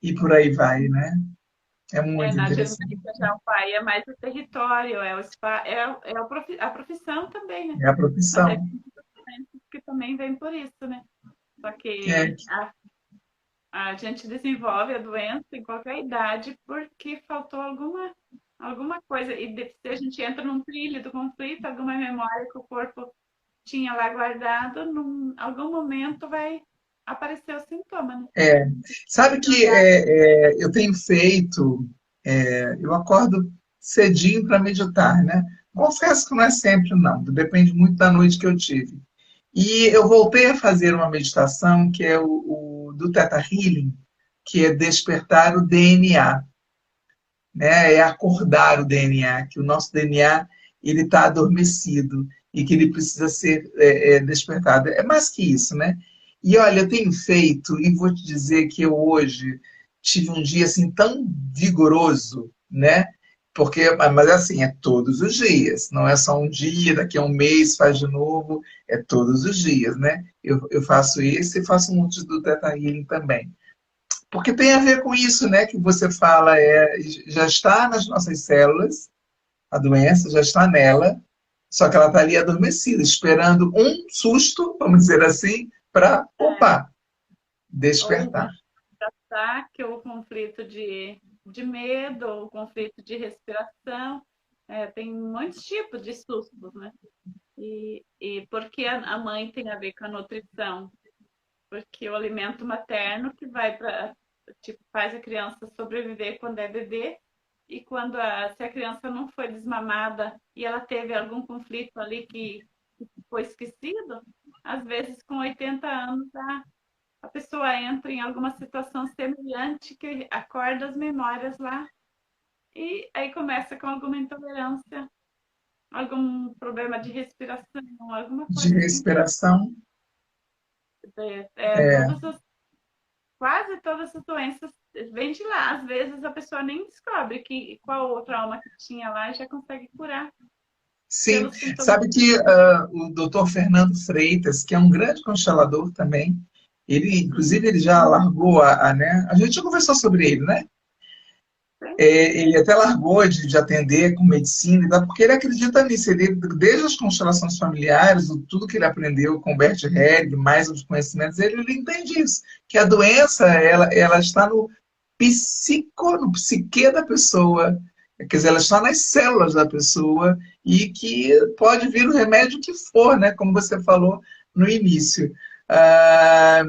E por aí vai, né? É muito na interessante. Germânica já o pai é mais o território, a profissão também, né? É a Mas é profissão. que também vem por isso, né? Só É, que a gente desenvolve a doença em qualquer idade porque faltou alguma coisa. E se a gente entra num trilho do conflito, alguma memória que o corpo tinha lá guardado, em algum momento vai aparecer o sintoma, né? é. Sabe que eu tenho feito, eu acordo cedinho para meditar, né? Confesso que não é sempre, não. Depende muito da noite que eu tive. E eu voltei a fazer uma meditação que é o do Theta Healing, que é despertar o DNA, né? É acordar o DNA, que o nosso DNA ele está adormecido e que ele precisa ser despertado. É mais que isso, né? E olha, eu tenho feito e vou te dizer que eu hoje tive um dia assim tão vigoroso, né? Porque, mas assim, é todos os dias, não é só um dia, daqui a um mês faz de novo, é todos os dias, né? Eu faço esse e faço muitos do Theta Healing também. Porque tem a ver com isso, né, que você fala, já está nas nossas células, a doença já está nela, só que ela está ali adormecida, esperando um susto, vamos dizer assim, para, É, opa, ou despertar. ataque, ou conflito de medo, ou conflito de respiração. Tem muitos tipos de sustos, né? E por que a mãe tem a ver com a nutrição? Porque o alimento materno que vai para, tipo, faz a criança sobreviver quando é bebê, e se a criança não foi desmamada e ela teve algum conflito ali que foi esquecido, às vezes com 80 anos a pessoa entra em alguma situação semelhante que acorda as memórias lá e aí começa com alguma intolerância, algum problema de respiração, alguma De coisa assim que respiração, é, quase todas as doenças vêm de lá. Às vezes a pessoa nem descobre qual o trauma que tinha lá e já consegue curar sim. pelos sintomas. Sabe que o doutor Fernando Freitas, que é um grande constelador também, ele, inclusive, ele já largou né? A gente já conversou sobre ele, né? Ele até largou de atender com medicina, e tal, porque ele acredita nisso. Ele, desde as constelações familiares, tudo que ele aprendeu com Bert Helling, mais os conhecimentos, ele entende isso, que a doença ela está no psique da pessoa, quer dizer, ela está nas células da pessoa e que pode vir o remédio que for, né? Como você falou no início. Ah,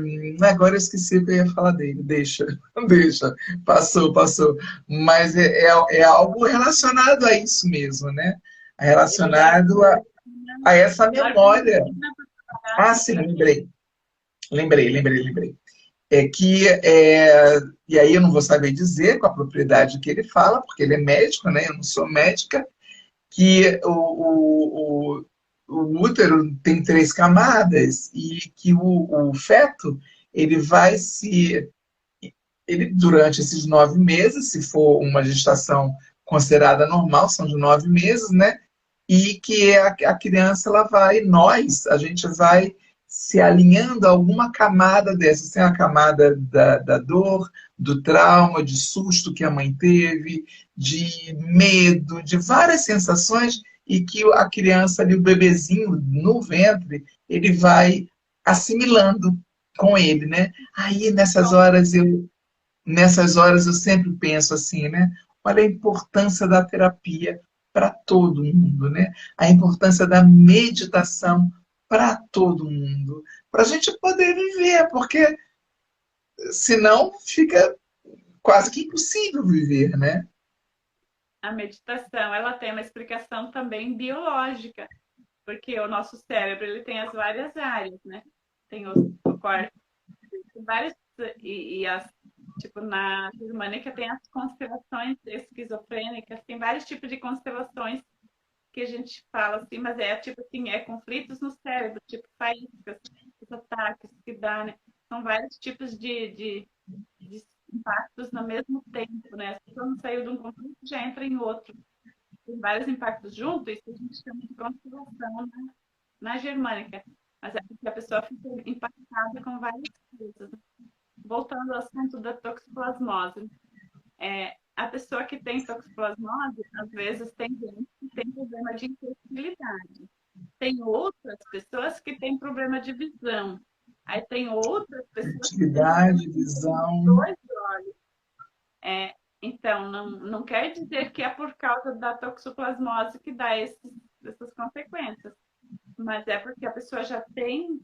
agora eu esqueci o que eu ia falar dele. Deixa, deixa. Passou, passou. Mas é algo relacionado a isso mesmo, né? Ele largou Relacionado a essa memória. medicina para trabalhar Ah, com sim, terapia. lembrei. E aí eu não vou saber dizer com a propriedade que ele fala, porque ele é médico, né? Eu não sou médica, que o útero tem 3 camadas e que o feto ele vai se ele durante esses 9 meses, se for uma gestação considerada normal, são de 9 meses, né? E que a criança, ela vai, a gente vai se alinhando a alguma camada dessas, tem a camada da dor, do trauma, de susto que a mãe teve, de medo, de várias sensações, e que a criança ali, o bebezinho no ventre, ele vai assimilando com ele, né? Aí nessas horas eu sempre penso assim, né? Olha a importância da terapia para todo mundo, né? A importância da meditação para todo mundo, para a gente poder viver, porque senão fica quase que impossível viver, né? A meditação, ela tem uma explicação também biológica, porque o nosso cérebro ele tem as várias áreas, né? Tem o córtex, tem várias e as tipo na germânica tem as constelações esquizofrênicas, tem vários tipos de constelações que a gente fala assim, mas é tipo assim, é conflitos no cérebro, tipo faíscas, os ataques que dá, né? São vários tipos de impactos no mesmo tempo, né? Se não saiu de um conflito, já entra em outro. Tem vários impactos juntos, isso a gente chama de constelação na germânica. Mas é porque a pessoa fica impactada com várias coisas. Voltando ao assunto da toxoplasmose. A pessoa que tem toxoplasmose, às vezes tem gente que tem problema de infertilidade. Tem outras pessoas que têm problema de visão. Aí tem outras pessoas que têm problema Atividade, de visão. dois olhos. É, então, não quer dizer que é por causa da toxoplasmose que dá essas consequências, mas é porque a pessoa já tem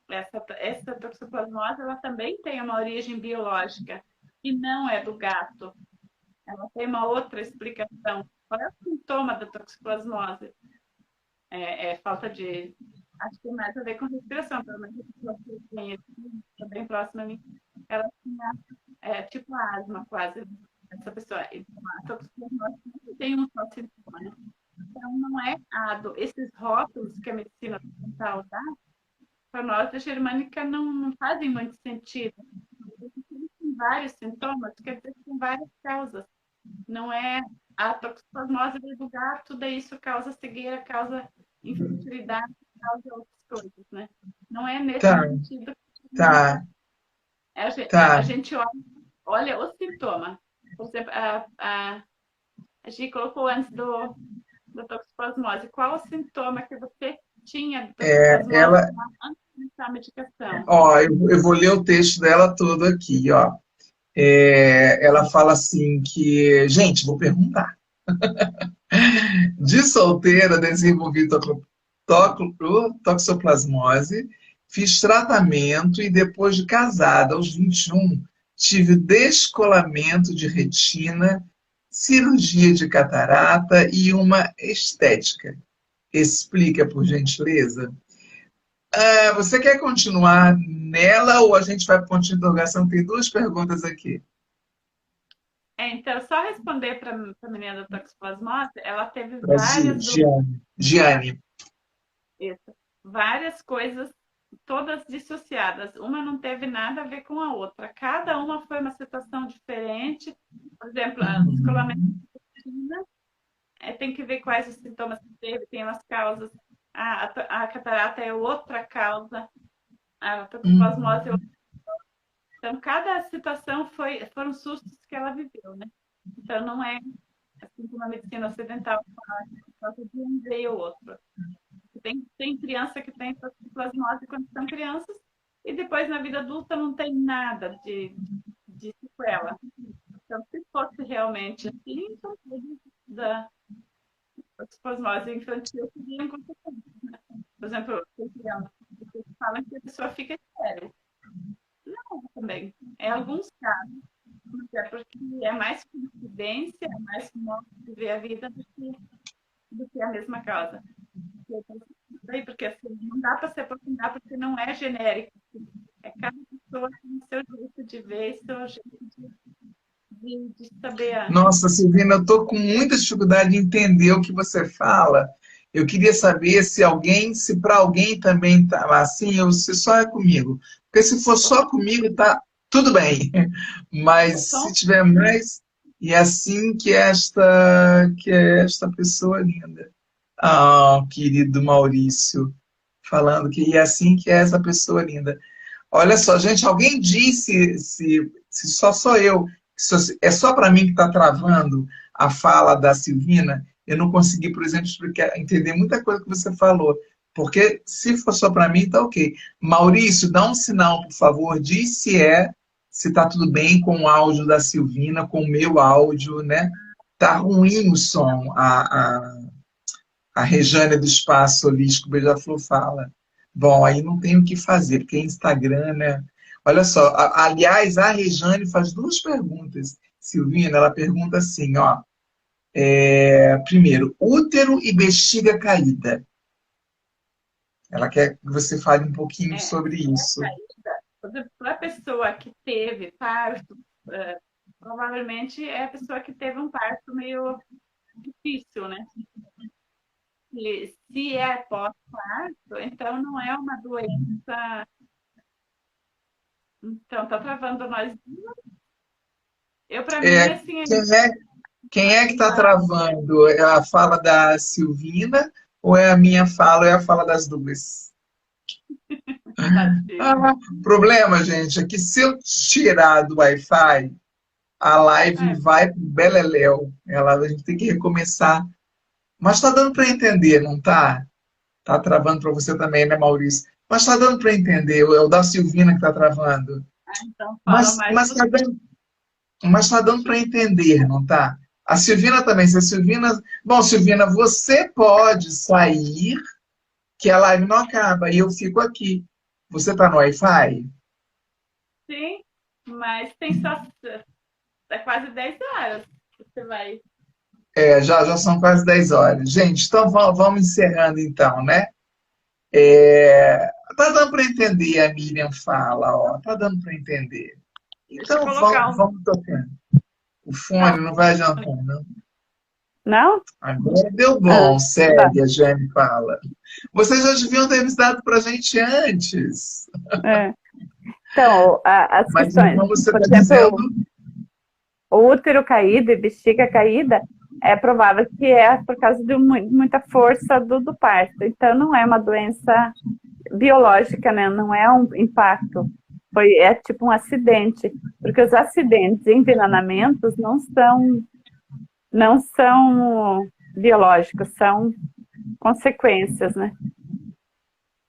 essa toxoplasmose, ela também tem uma origem biológica, e não é do gato. Ela tem uma outra explicação. Qual é o sintoma da toxoplasmose? É falta de. Acho que tem mais a ver com respiração, pelo menos a pessoa que eu conheço, está bem próxima a mim, ela tinha tipo asma, quase, essa pessoa. Então, a toxoplasmose não tem um só sintoma, né? Então, não é esses rótulos que a medicina ocidental dá, para nós da germânica não fazem muito sentido. Tem vários sintomas, quer dizer que tem várias causas. Não é a toxoplasmose do gato, daí isso causa cegueira, causa infertilidade, causa outras coisas, né? Não é nesse Tá, sentido que tá, a tá. gente olha o sintoma. Por exemplo, a Gi colocou antes da toxoplasmose. Qual o sintoma que você tinha de toxoplasmose Ela, antes de começar a medicação? ó, eu vou ler o texto dela todo aqui, ó. Ela fala assim que, gente, vou perguntar. De solteira, desenvolvi toxoplasmose, fiz tratamento e depois de casada, aos 21, tive descolamento de retina, cirurgia de catarata e uma estética. Explica, por gentileza. Você quer continuar nela ou a gente vai para o ponto de interrogação? Tem 2 perguntas aqui. Então, só responder para a menina da toxoplasmose, ela teve Para Giane. Giane. isso, várias coisas, todas dissociadas. Uma não teve nada a ver com a outra. Cada uma foi uma situação diferente. Por exemplo, a descolamento Uhum. de retina, tem que ver quais os sintomas que teve, tem as causas. A catarata é outra causa, a toxoplasmose é outra. Uhum. Então, cada situação foram sustos que ela viveu, né? Então, não é assim como a medicina ocidental fala, por causa de um veio o outro. Tem criança que tem toxoplasmose quando são crianças, e depois na vida adulta não tem nada de sequela. Então, se fosse realmente assim, então todos da toxoplasmose infantil seriam consequências. Por exemplo, tem crianças que falam que a pessoa fica estéril. Não, também. Em alguns casos, mas é porque é mais coincidência, é mais modo de ver a vida do que a mesma causa. Porque assim, não dá para se aprofundar porque não é genérico. É cada pessoa tem o seu jeito de ver, seu jeito de saber. Nossa, Silvina, eu estou com muita dificuldade de entender o que você fala. Eu queria saber se para alguém também está assim, ou se só é comigo. Porque se for só comigo, tá tudo bem. Mas se tiver mais, e é assim que é esta pessoa linda. Ah, querido Maurício, falando que é assim que é essa pessoa linda. Olha só, gente, alguém disse se só sou eu, é só para mim que está travando a fala da Silvina, eu não consegui, por exemplo, entender muita coisa que você falou. Porque se for só para mim, tá ok. Maurício, dá um sinal, por favor, diz se está tudo bem com o áudio da Silvina, com o meu áudio, né? Tá ruim o som. A Rejane do Espaço Holístico Beija-Flor fala. Bom, aí não tem o que fazer, porque é Instagram, né? Olha só, aliás, a Rejane faz duas perguntas. Silvina, ela pergunta assim, ó. Primeiro, útero e bexiga caída. Ela quer que você fale um pouquinho sobre isso. Para a pessoa que teve parto, provavelmente é a pessoa que teve um parto meio difícil, né? Se é pós-parto, então não é uma doença. Então, tá travando nós duas. Eu, para mim, assim. Quem é que está travando? É a fala da Silvina ou é a minha fala ou é a fala das duas? Problema, gente, é que se eu tirar do Wi-Fi, a live vai pro beleléu. A gente tem que recomeçar. Mas está dando para entender, não tá? Tá travando para você também, né, Maurício? Mas está dando para entender. É o da Silvina que está travando. Então fala mais. Mas tá dando para entender, não tá? A Silvina também. Se a Silvina... Bom, Silvina, você pode sair, que a live não acaba, e eu fico aqui. Você está no Wi-Fi? Sim, mas tem só... É quase 10 horas que você vai... Já são quase 10 horas. Gente, então vamos encerrando então, né? Tá dando para entender, a Miriam fala, ó. Tá dando para entender. Então vamos tocando. O fone não vai adiantar, não? Não? Agora deu bom, segue, a Jane fala. Vocês já deviam ter avisado para a gente antes. Então, as questões, Então você por está exemplo, dizendo... o útero caído e bexiga caída, é provável que é por causa de muita força do parto. Então, não é uma doença biológica, né? Não é um impacto. É tipo um acidente. Porque os acidentes e envenenamentos não são biológicos, são consequências, né?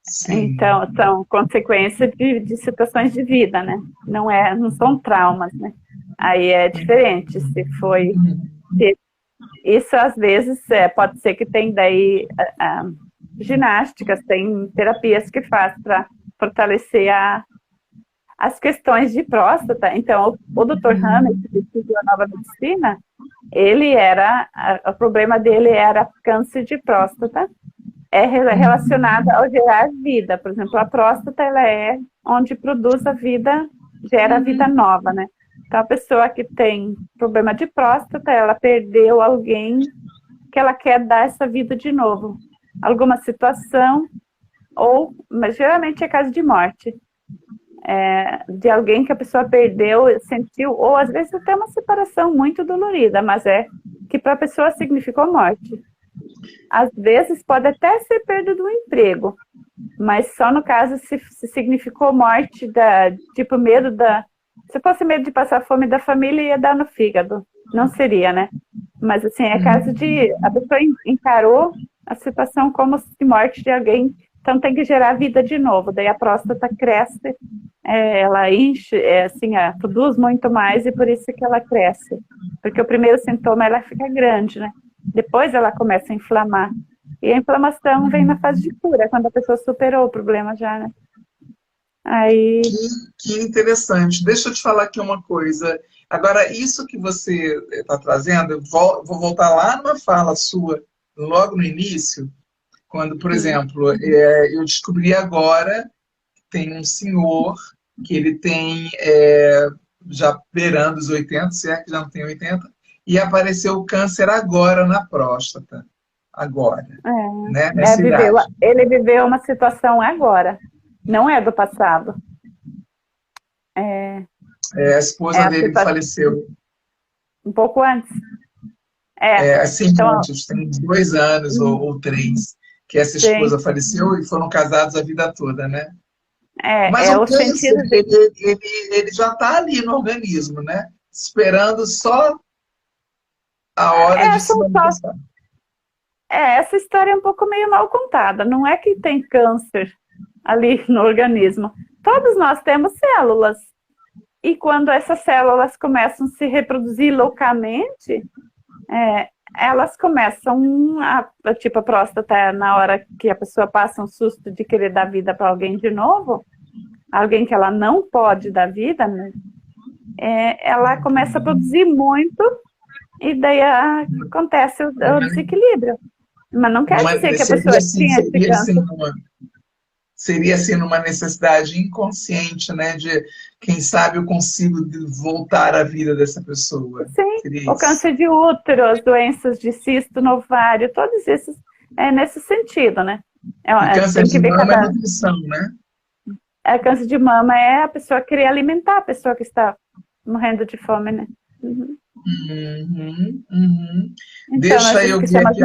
Sim. Então, são consequências de situações de vida, né? Não são traumas, né? Aí é diferente. Isso, às vezes, pode ser que tem daí ginásticas, tem terapias que faz para fortalecer as questões de próstata. Então, o Dr. Hammer, que estudou a nova medicina, o problema dele era câncer de próstata, relacionado ao gerar vida. Por exemplo, a próstata, ela é onde produz a vida, gera a vida nova, né? Então, a pessoa que tem problema de próstata, ela perdeu alguém que ela quer dar essa vida de novo. Alguma situação, mas geralmente é caso de morte. De alguém que a pessoa perdeu, sentiu, ou às vezes até uma separação muito dolorida, mas que para a pessoa significou morte. Às vezes pode até ser perda do emprego, mas só no caso se significou morte, tipo medo se fosse medo de passar fome da família, ia dar no fígado. não seria, né? Mas, assim, é caso de... A pessoa encarou a situação como se morte de alguém, então tem que gerar vida de novo. Daí a próstata cresce, ela enche, assim, produz muito mais e por isso que ela cresce. Porque o primeiro sintoma, ela fica grande, né? Depois ela começa a inflamar. E a inflamação vem na fase de cura, quando a pessoa superou o problema já, né? Aí... Que interessante. Deixa eu te falar aqui uma coisa. Agora, isso que você está trazendo, eu vou voltar lá numa fala sua, logo no início, quando, por exemplo, eu descobri agora que tem um senhor que ele tem, já beirando os 80, se é que já não tem 80, e apareceu o câncer agora na próstata. Agora, né? Nessa idade. Ele viveu uma situação agora, não é do passado. A esposa dele faleceu. Um pouco antes. Assim, então, antes, tem 2 anos ou 3, que essa esposa faleceu e foram casados a vida toda, né? Mas o câncer, ele já está ali no organismo, né? Esperando só a hora de se manifestar. Essa história é um pouco meio mal contada. Não é que tem câncer ali no organismo. Todos nós temos células. E quando essas células começam a se reproduzir loucamente, elas começam tipo a próstata, na hora que a pessoa passa um susto de querer dar vida para alguém de novo, alguém que ela não pode dar vida, né? Ela começa a produzir muito e daí acontece o desequilíbrio. Mas não quer dizer que a pessoa tinha esse câncer. Seria assim numa necessidade inconsciente, né? De quem sabe eu consigo voltar à vida dessa pessoa. Sim, o câncer de útero, as doenças de cisto no ovário, todos esses nesse sentido, né? Câncer de mama é nutrição, né? Câncer de mama é a pessoa querer alimentar a pessoa que está morrendo de fome, né? Então, deixa eu ver aqui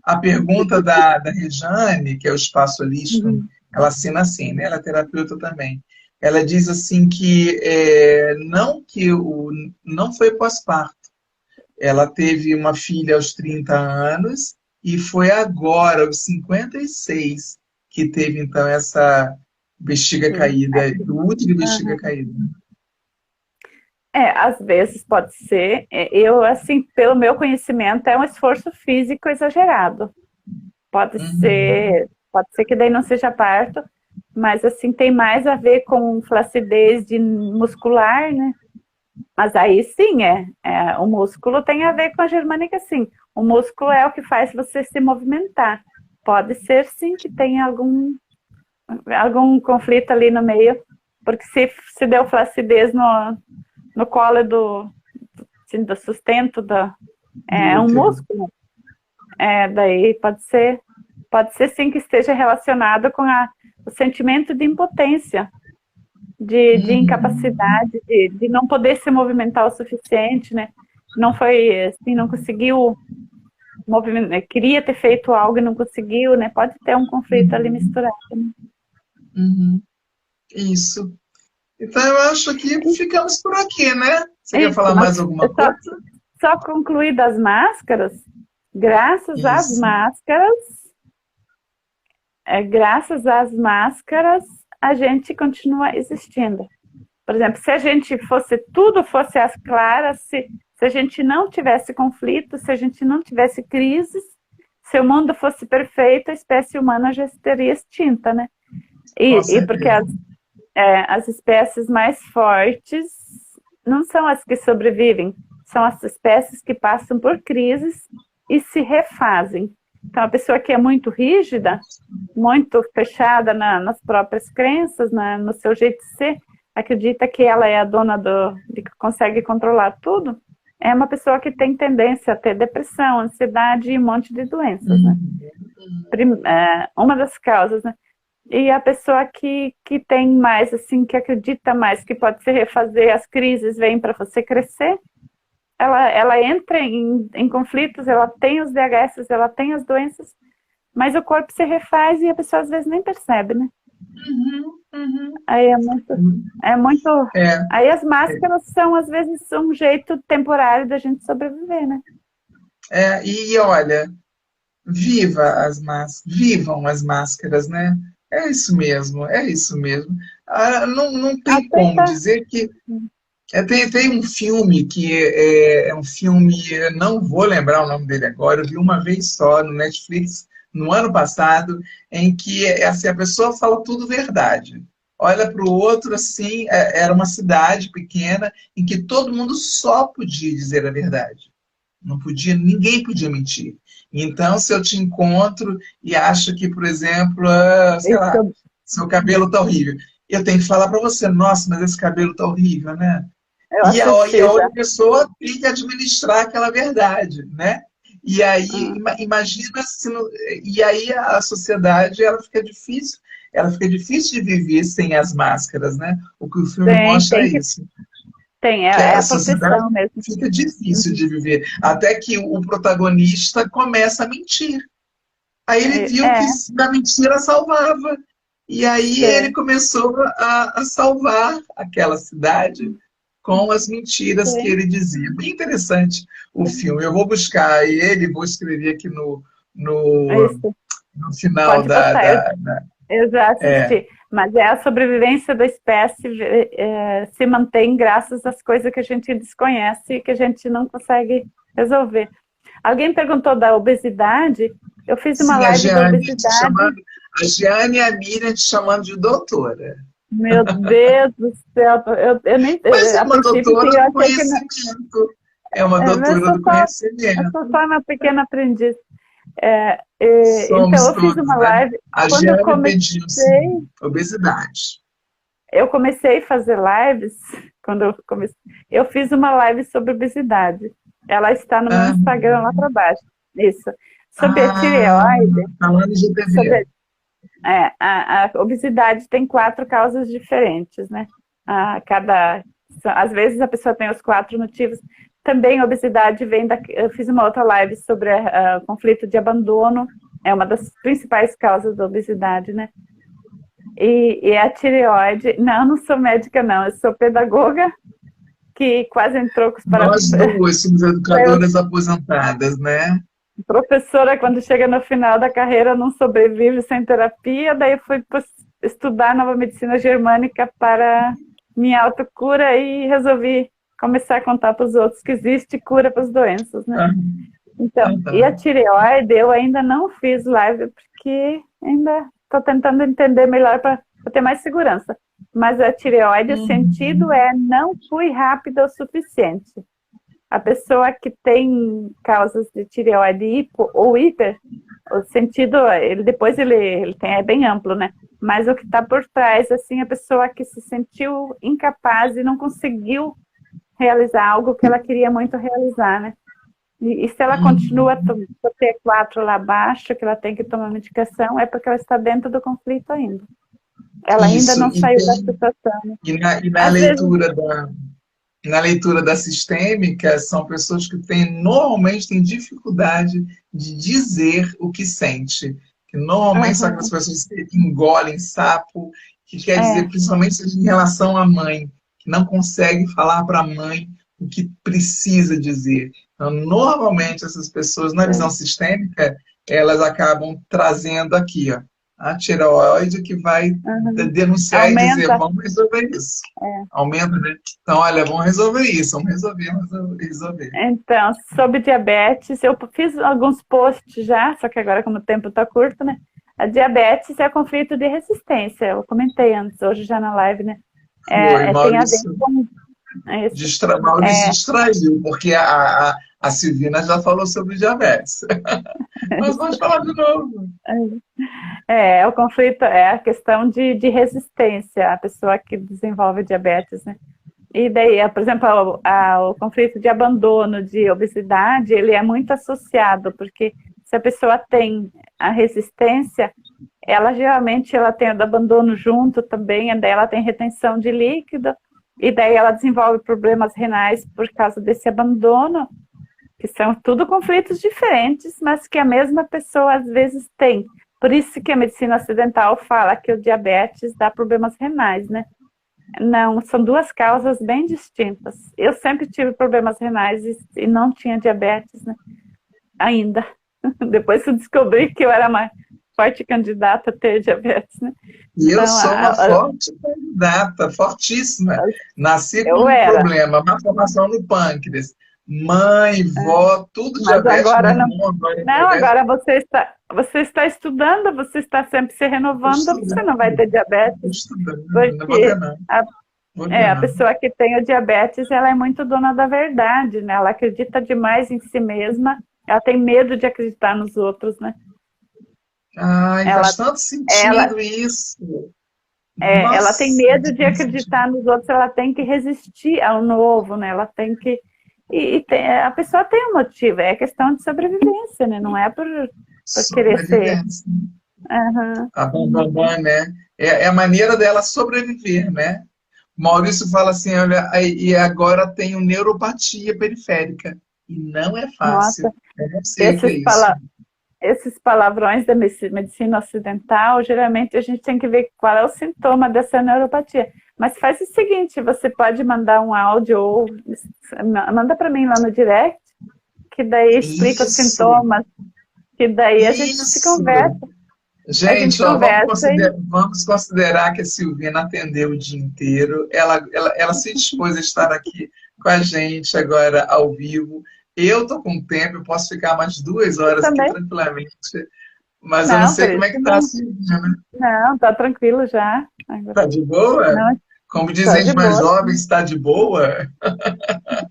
a pergunta da Rejane, que é o Espaço Holístico, ela assina assim, né? Ela é terapeuta também. Ela diz assim que não foi pós-parto. Ela teve uma filha aos 30 anos e foi agora, aos 56, que teve, então, essa bexiga caída, do útero e bexiga caída. Às vezes pode ser. Eu, assim, pelo meu conhecimento, é um esforço físico exagerado. Pode ser que daí não seja parto, mas, assim, tem mais a ver com flacidez muscular, né? Mas aí sim, o músculo tem a ver com a germânica, sim. O músculo é o que faz você se movimentar. Pode ser, sim, que tenha algum conflito ali no meio, porque se deu flacidez no colo do sustento, é um músculo. Daí pode ser sim que esteja relacionado com o sentimento de impotência, de incapacidade, de não poder se movimentar o suficiente, né? Não foi assim, não conseguiu movimentar, queria ter feito algo e não conseguiu, né? Pode ter um conflito ali misturado. Né? Isso. Então, eu acho que ficamos por aqui, né? Você quer falar mais alguma coisa? Só concluir das máscaras. Graças às máscaras, a gente continua existindo. Por exemplo, se tudo fosse às claras, se a gente não tivesse conflito, se a gente não tivesse crises, se o mundo fosse perfeito, a espécie humana já teria extinta, né? E porque as espécies mais fortes não são as que sobrevivem, são as espécies que passam por crises e se refazem. Então, a pessoa que é muito rígida, muito fechada nas próprias crenças, no seu jeito de ser, acredita que ela é a dona de que consegue controlar tudo, é uma pessoa que tem tendência a ter depressão, ansiedade e um monte de doenças, né? Uma das causas, né? E a pessoa que tem mais, assim, que acredita mais, que pode se refazer, as crises vêm para você crescer, ela entra em conflitos, ela tem os DHS, ela tem as doenças, mas o corpo se refaz e a pessoa às vezes nem percebe, né? Uhum. Aí é muito. É, Aí as máscaras são, às vezes, um jeito temporário da gente sobreviver, né? e olha, vivam as máscaras, né? É isso mesmo, é isso mesmo. Não tem como Aceita. dizer que. Tem um filme que é um filme, eu não vou lembrar o nome dele agora, eu vi uma vez só no Netflix, no ano passado, em que assim, a pessoa fala tudo verdade. Olha para o outro, assim, era uma cidade pequena em que todo mundo só podia dizer a verdade. Não podia, ninguém podia mentir. Então, se eu te encontro e acho que, por exemplo, sei lá, Isso, seu cabelo tá horrível, eu tenho que falar para você, nossa, mas esse cabelo tá horrível, né? eu E a assisti já. outra pessoa tem que administrar aquela verdade, né? E aí, Hum, imagina se e aí a sociedade ela fica difícil de viver sem as máscaras, né? O que o filme mostra é tem que isso, tem, que é a a sociedade proteção mesmo. fica difícil Uhum. de viver, até que o protagonista começa a mentir. Aí ele viu que É, a mentira salvava. E aí ele sim, começou a salvar aquela cidade com as mentiras que sim, ele dizia. Bem interessante o filme. Eu vou buscar ele, vou escrever aqui no, isso. no final Pode botar. Eu já é, assisti. Mas é a sobrevivência da espécie se mantém graças às coisas que a gente desconhece e que a gente não consegue resolver. Alguém perguntou da obesidade. Eu fiz uma sim, a live da Jeane te obesidade. chamando, a Jeane e a Miriam te chamando de doutora. Meu Deus do céu, eu nem, Mas é a uma princípio doutora eu do achei que não, conhecimento. É uma eu doutora sou do só, eu conhecimento. sou só uma pequena aprendiz. Então Somos eu fiz todos, uma né? live A quando eu Jeane comecei, pediu, sim, obesidade. eu comecei a fazer lives, quando eu fiz uma live sobre obesidade. Ela está no meu Ah, Instagram lá para baixo. Isso. Sobre a tireoide, falando de TV. sobre a obesidade tem 4 causas diferentes, né? Às vezes a pessoa tem os 4 motivos. Também a obesidade vem eu fiz uma outra live sobre o conflito de abandono, é uma das principais causas da obesidade, né? E a tireoide, não, não sou médica não, eu sou pedagoga que quase entrou com os Nós duas somos eu, educadoras aposentadas, né? professora, quando chega no final da carreira, não sobrevive sem terapia, daí eu fui estudar nova medicina germânica para minha autocura e resolvi começar a contar para os outros que existe cura para as doenças, né? Ah, Então, e a tá. tireoide eu ainda não fiz live porque ainda estou tentando entender melhor para ter mais segurança. Mas a tireoide, o sentido Uhum. é não fui rápida o suficiente. A pessoa que tem causas de tireoide hipo ou hiper, o sentido, ele tem, é bem amplo, né? Mas o que está por trás, assim, a pessoa que se sentiu incapaz e não conseguiu realizar algo que ela queria muito realizar, né? E se ela continua Uhum. com o T4 lá abaixo, que ela tem que tomar medicação, é porque ela está dentro do conflito ainda. Ela ainda Isso, não saiu da situação, né? e Às vezes, na leitura da sistêmica, são pessoas que normalmente têm dificuldade de dizer o que sente. Que normalmente são aquelas uhum, pessoas que engolem sapo, que quer dizer, é, principalmente em relação à mãe, que não consegue falar para a mãe o que precisa dizer. Então, normalmente, essas pessoas, na visão sim, sistêmica, elas acabam trazendo aqui, ó, a tireoide que vai uhum. denunciar e dizer, Aumenta. vamos resolver isso. É. Aumenta, né? Então, olha, vamos resolver isso, vamos resolver. Então, sobre diabetes, eu fiz alguns posts já, só que agora, como o tempo está curto, né? A diabetes é conflito de resistência, eu comentei antes, hoje já na live, né? Foi, Tem a ver Maurício, com isso. Maurício É, distraiu, porque a Silvina já falou sobre diabetes. Mas vamos falar de novo. o conflito é a questão de resistência, a pessoa que desenvolve diabetes, né? E daí, por exemplo, o conflito de abandono, de obesidade, ele é muito associado, porque se a pessoa tem a resistência, ela geralmente ela tem o do abandono junto também, e daí ela tem retenção de líquido, e daí ela desenvolve problemas renais por causa desse abandono, que são tudo conflitos diferentes, mas que a mesma pessoa às vezes tem. Por isso que a medicina ocidental fala que o diabetes dá problemas renais, né? Não, são duas causas bem distintas. Eu sempre tive problemas renais e não tinha diabetes, né? Ainda. Depois que eu descobri que eu era uma forte candidata a ter diabetes, né? E eu Então, sou uma forte candidata, fortíssima. Nasci com eu um era. problema, uma formação no pâncreas. Mãe, vó, tudo Mas diabetes, agora meu não. irmão agora é Não, diabetes. agora você está estudando, você está sempre se Estou renovando, você estudando, não vai ter diabetes, estou estudando, não vou ter porque não, a, vou ter a não. pessoa que tem o diabetes, ela é muito dona da verdade, né? Ela acredita demais em si mesma, ela tem medo de acreditar nos outros, né? Ai, Ela, faz tanto ela, sentido isso. ela tem Nossa, medo de muito sentido. acreditar nos outros, ela tem que resistir ao novo, né? Ela tem que. A pessoa tem um motivo, é questão de sobrevivência, né? Não é por querer ser. Sobrevivência. Uhum. A bambambam, né? É a maneira dela sobreviver, né? Maurício fala assim, olha, e agora tenho neuropatia periférica. E não é Nossa, fácil. Eu não sei o que é esses, isso. pala esses palavrões da medicina ocidental, geralmente a gente tem que ver qual é o sintoma dessa neuropatia. Mas faz o seguinte, você pode mandar um áudio ou manda para mim lá no direct, que daí explica os Isso, sintomas, que daí isso. a gente Gente, ó, conversa e vamos considerar que a Silvina atendeu o dia inteiro. Ela se dispôs a estar aqui com a gente agora ao vivo. Eu estou com tempo, eu posso ficar mais 2 horas aqui também. tranquilamente. Mas eu não Não, por sei como isso é que está a não. Silvina. Não, tá tranquilo já. Agora, Está de boa? não, Como tá dizem os de mais boa. jovens, está de boa?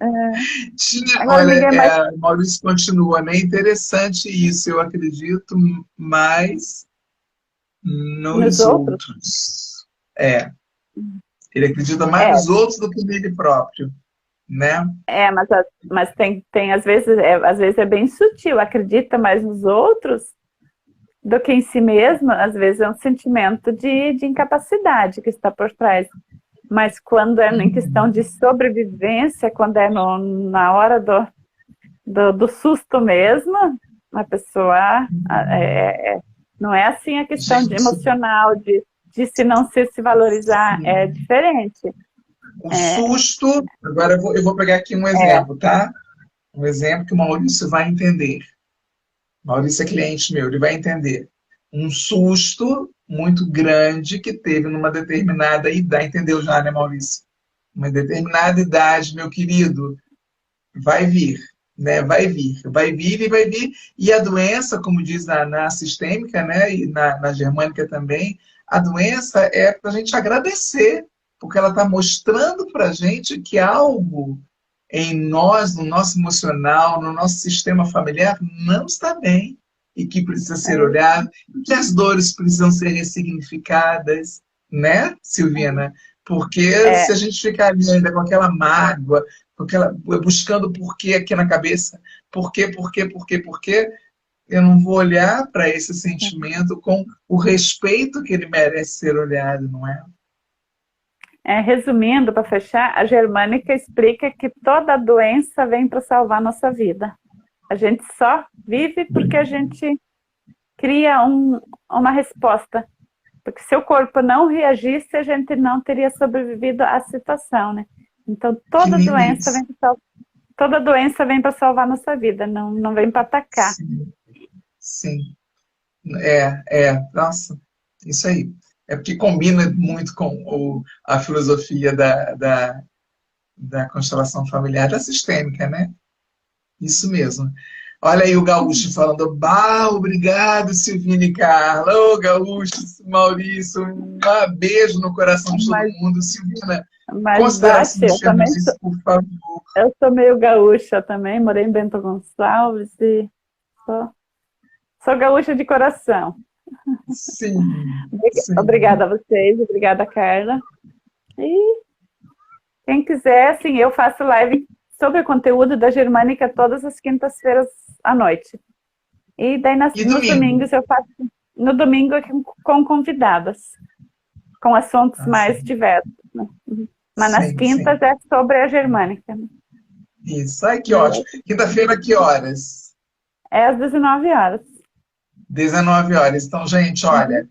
É. Tinha, Agora olha, ninguém mais Maurício continua, né? Interessante isso, eu acredito, mas nos nos outros. outros. É, ele acredita mais É, nos outros do que nele próprio, né? mas tem às vezes é bem sutil, acredita mais nos outros do que em si mesma, às vezes é um sentimento de incapacidade que está por trás. Mas quando é em questão de sobrevivência, quando é na hora do susto mesmo, a pessoa não é assim a questão de Gente, emocional, de se não se valorizar, é sim. diferente. O É, susto, agora eu vou pegar aqui um é, exemplo, tá? Um exemplo que o Maurício vai entender. Maurício é cliente meu, ele vai entender. Um susto muito grande que teve numa determinada idade, entendeu já, né, Maurício? Uma determinada idade, meu querido, vai vir, né? Vai vir e vai vir. E a doença, como diz na sistêmica, né? E na germânica também, a doença é para a gente agradecer, porque ela está mostrando para a gente que algo em nós, no nosso emocional, no nosso sistema familiar, não está bem e que precisa ser olhado, e que as dores precisam ser ressignificadas, né, Silvina? Porque é, se a gente ficar ali ainda com aquela mágoa, com aquela, buscando porquê aqui na cabeça, porquê, eu não vou olhar para esse sentimento com o respeito que ele merece ser olhado, não é? resumindo, para fechar, a germânica explica que toda doença vem para salvar nossa vida. A gente só vive porque a gente cria uma resposta. Porque se o corpo não reagisse, a gente não teria sobrevivido à situação, né? Então, Que lindo isso. toda doença vem para salvar nossa vida, não vem para atacar. Sim, sim. Nossa, isso aí. É porque combina muito com a filosofia da constelação familiar, da sistêmica, né? Isso mesmo. Olha aí o Gaúcho falando, bah, obrigado, Silvina e Carla. Ô, Gaúcho, Maurício, um beijo no coração de todo Mas, mundo. Silvina, mas bate, considerações finais, por favor. eu sou meio gaúcha também, morei em Bento Gonçalves e sou gaúcha de coração. Sim, sim. Obrigada a vocês, obrigada, Carla. E quem quiser, assim, eu faço live sobre o conteúdo da Germânica todas as quintas-feiras à noite. E daí E nos domingo? domingos eu faço, no domingo com convidadas, com assuntos Ah, mais sim, diversos, né? Mas nas sim, quintas sim. é sobre a Germânica, né? Isso. Ai, que ótimo. Beleza? Quinta-feira, que horas? É às 19 horas. 19 horas. Então, gente, olha,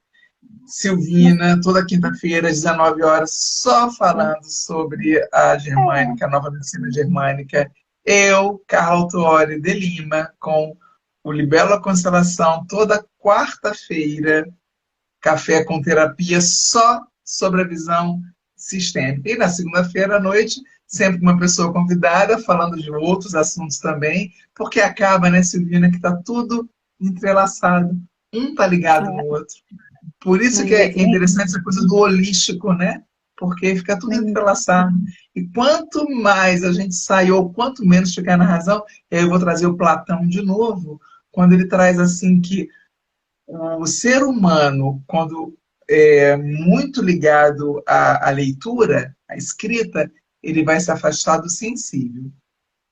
Silvina, toda quinta-feira, às 19 horas, só falando sobre a germânica, a nova medicina germânica. Eu, Carla Autuori de Lima, com o Libélula Constelação, toda quarta-feira, café com terapia, só sobre a visão sistêmica. E na segunda-feira à noite, sempre uma pessoa convidada, falando de outros assuntos também, porque acaba, né, Silvina, que está tudo entrelaçado. Um está ligado no outro. Por isso que é interessante essa coisa do holístico, né? Porque fica tudo entrelaçado. E quanto mais a gente sai, ou quanto menos ficar na razão, eu vou trazer o Platão de novo, quando ele traz assim que o ser humano, quando é muito ligado à leitura, à escrita, ele vai se afastar do sensível.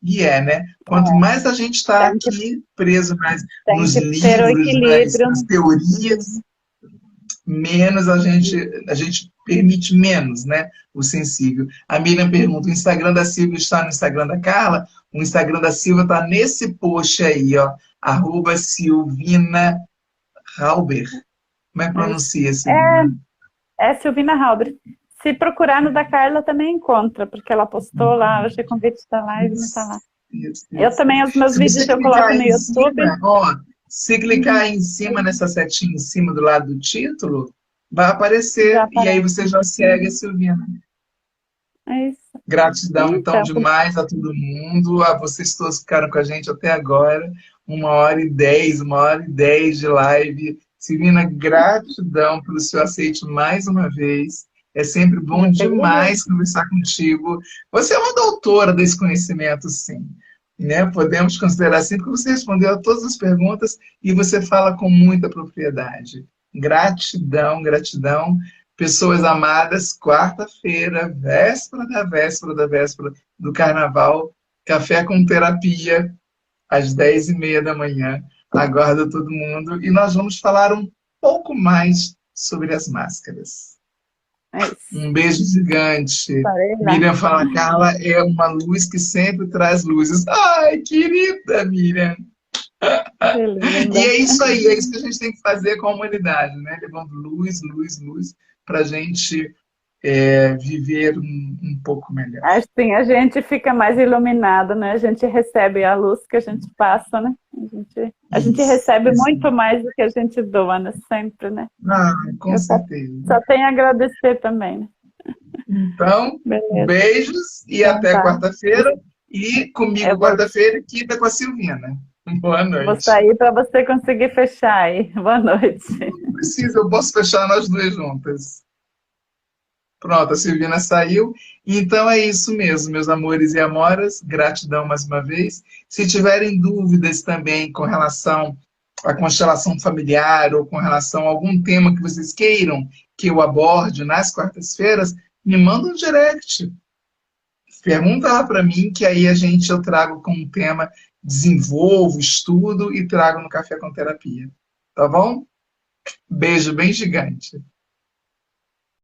E né? Quanto mais a gente está aqui preso mais nos livros, nas teorias, menos a gente permite menos, né, o sensível. A Miriam pergunta, o Instagram da Silvia está no Instagram da Carla? O Instagram da Silvia está nesse post aí, ó, @Silvina Halber. Como é que pronuncia, Silvina? É Silvina Halber. Se procurar no da Carla também encontra, porque ela postou lá, hoje o convite da live não está lá. Isso. Eu também, os meus vídeos eu coloco no YouTube. Ó, se clicar em cima, nessa setinha em cima do lado do título, vai aparecer, e aí você já segue a Silvina. É isso. Gratidão, então, demais a todo mundo, a vocês todos que ficaram com a gente até agora, 1h10, 1h10 de live. Silvina, gratidão pelo seu aceite mais uma vez. É sempre bom demais conversar contigo. Você é uma doutora desse conhecimento, sim. Né? Podemos considerar assim, porque você respondeu a todas as perguntas e você fala com muita propriedade. Gratidão, gratidão. Pessoas amadas, quarta-feira, véspera do Carnaval, café com terapia, às 10h30 da manhã. Aguardo todo mundo. E nós vamos falar um pouco mais sobre as máscaras. Um beijo gigante. Miriam fala, Carla é uma luz que sempre traz luzes. Ai, querida Miriam. E é isso aí, é isso que a gente tem que fazer com a humanidade, né? Levando luz, luz, luz, para a gente viver um pouco melhor. Assim, a gente fica mais iluminado, né? A gente recebe a luz que a gente passa, né? A gente recebe muito mais do que a gente doa, né? Sempre, né? Ah, com certeza. Só tenho a agradecer também, né? Então, beijos e até quarta-feira. E comigo quarta-feira e quinta com a Silvina. Boa noite. Vou sair para você conseguir fechar aí. Boa noite. Não precisa, eu posso fechar nós duas juntas. Pronto, a Silvina saiu. Então é isso mesmo, meus amores e amoras. Gratidão mais uma vez. Se tiverem dúvidas também com relação à constelação familiar ou com relação a algum tema que vocês queiram que eu aborde nas quartas-feiras, me manda um direct. Pergunta lá para mim, que aí eu trago como tema, desenvolvo, estudo e trago no Café com Terapia. Tá bom? Beijo bem gigante.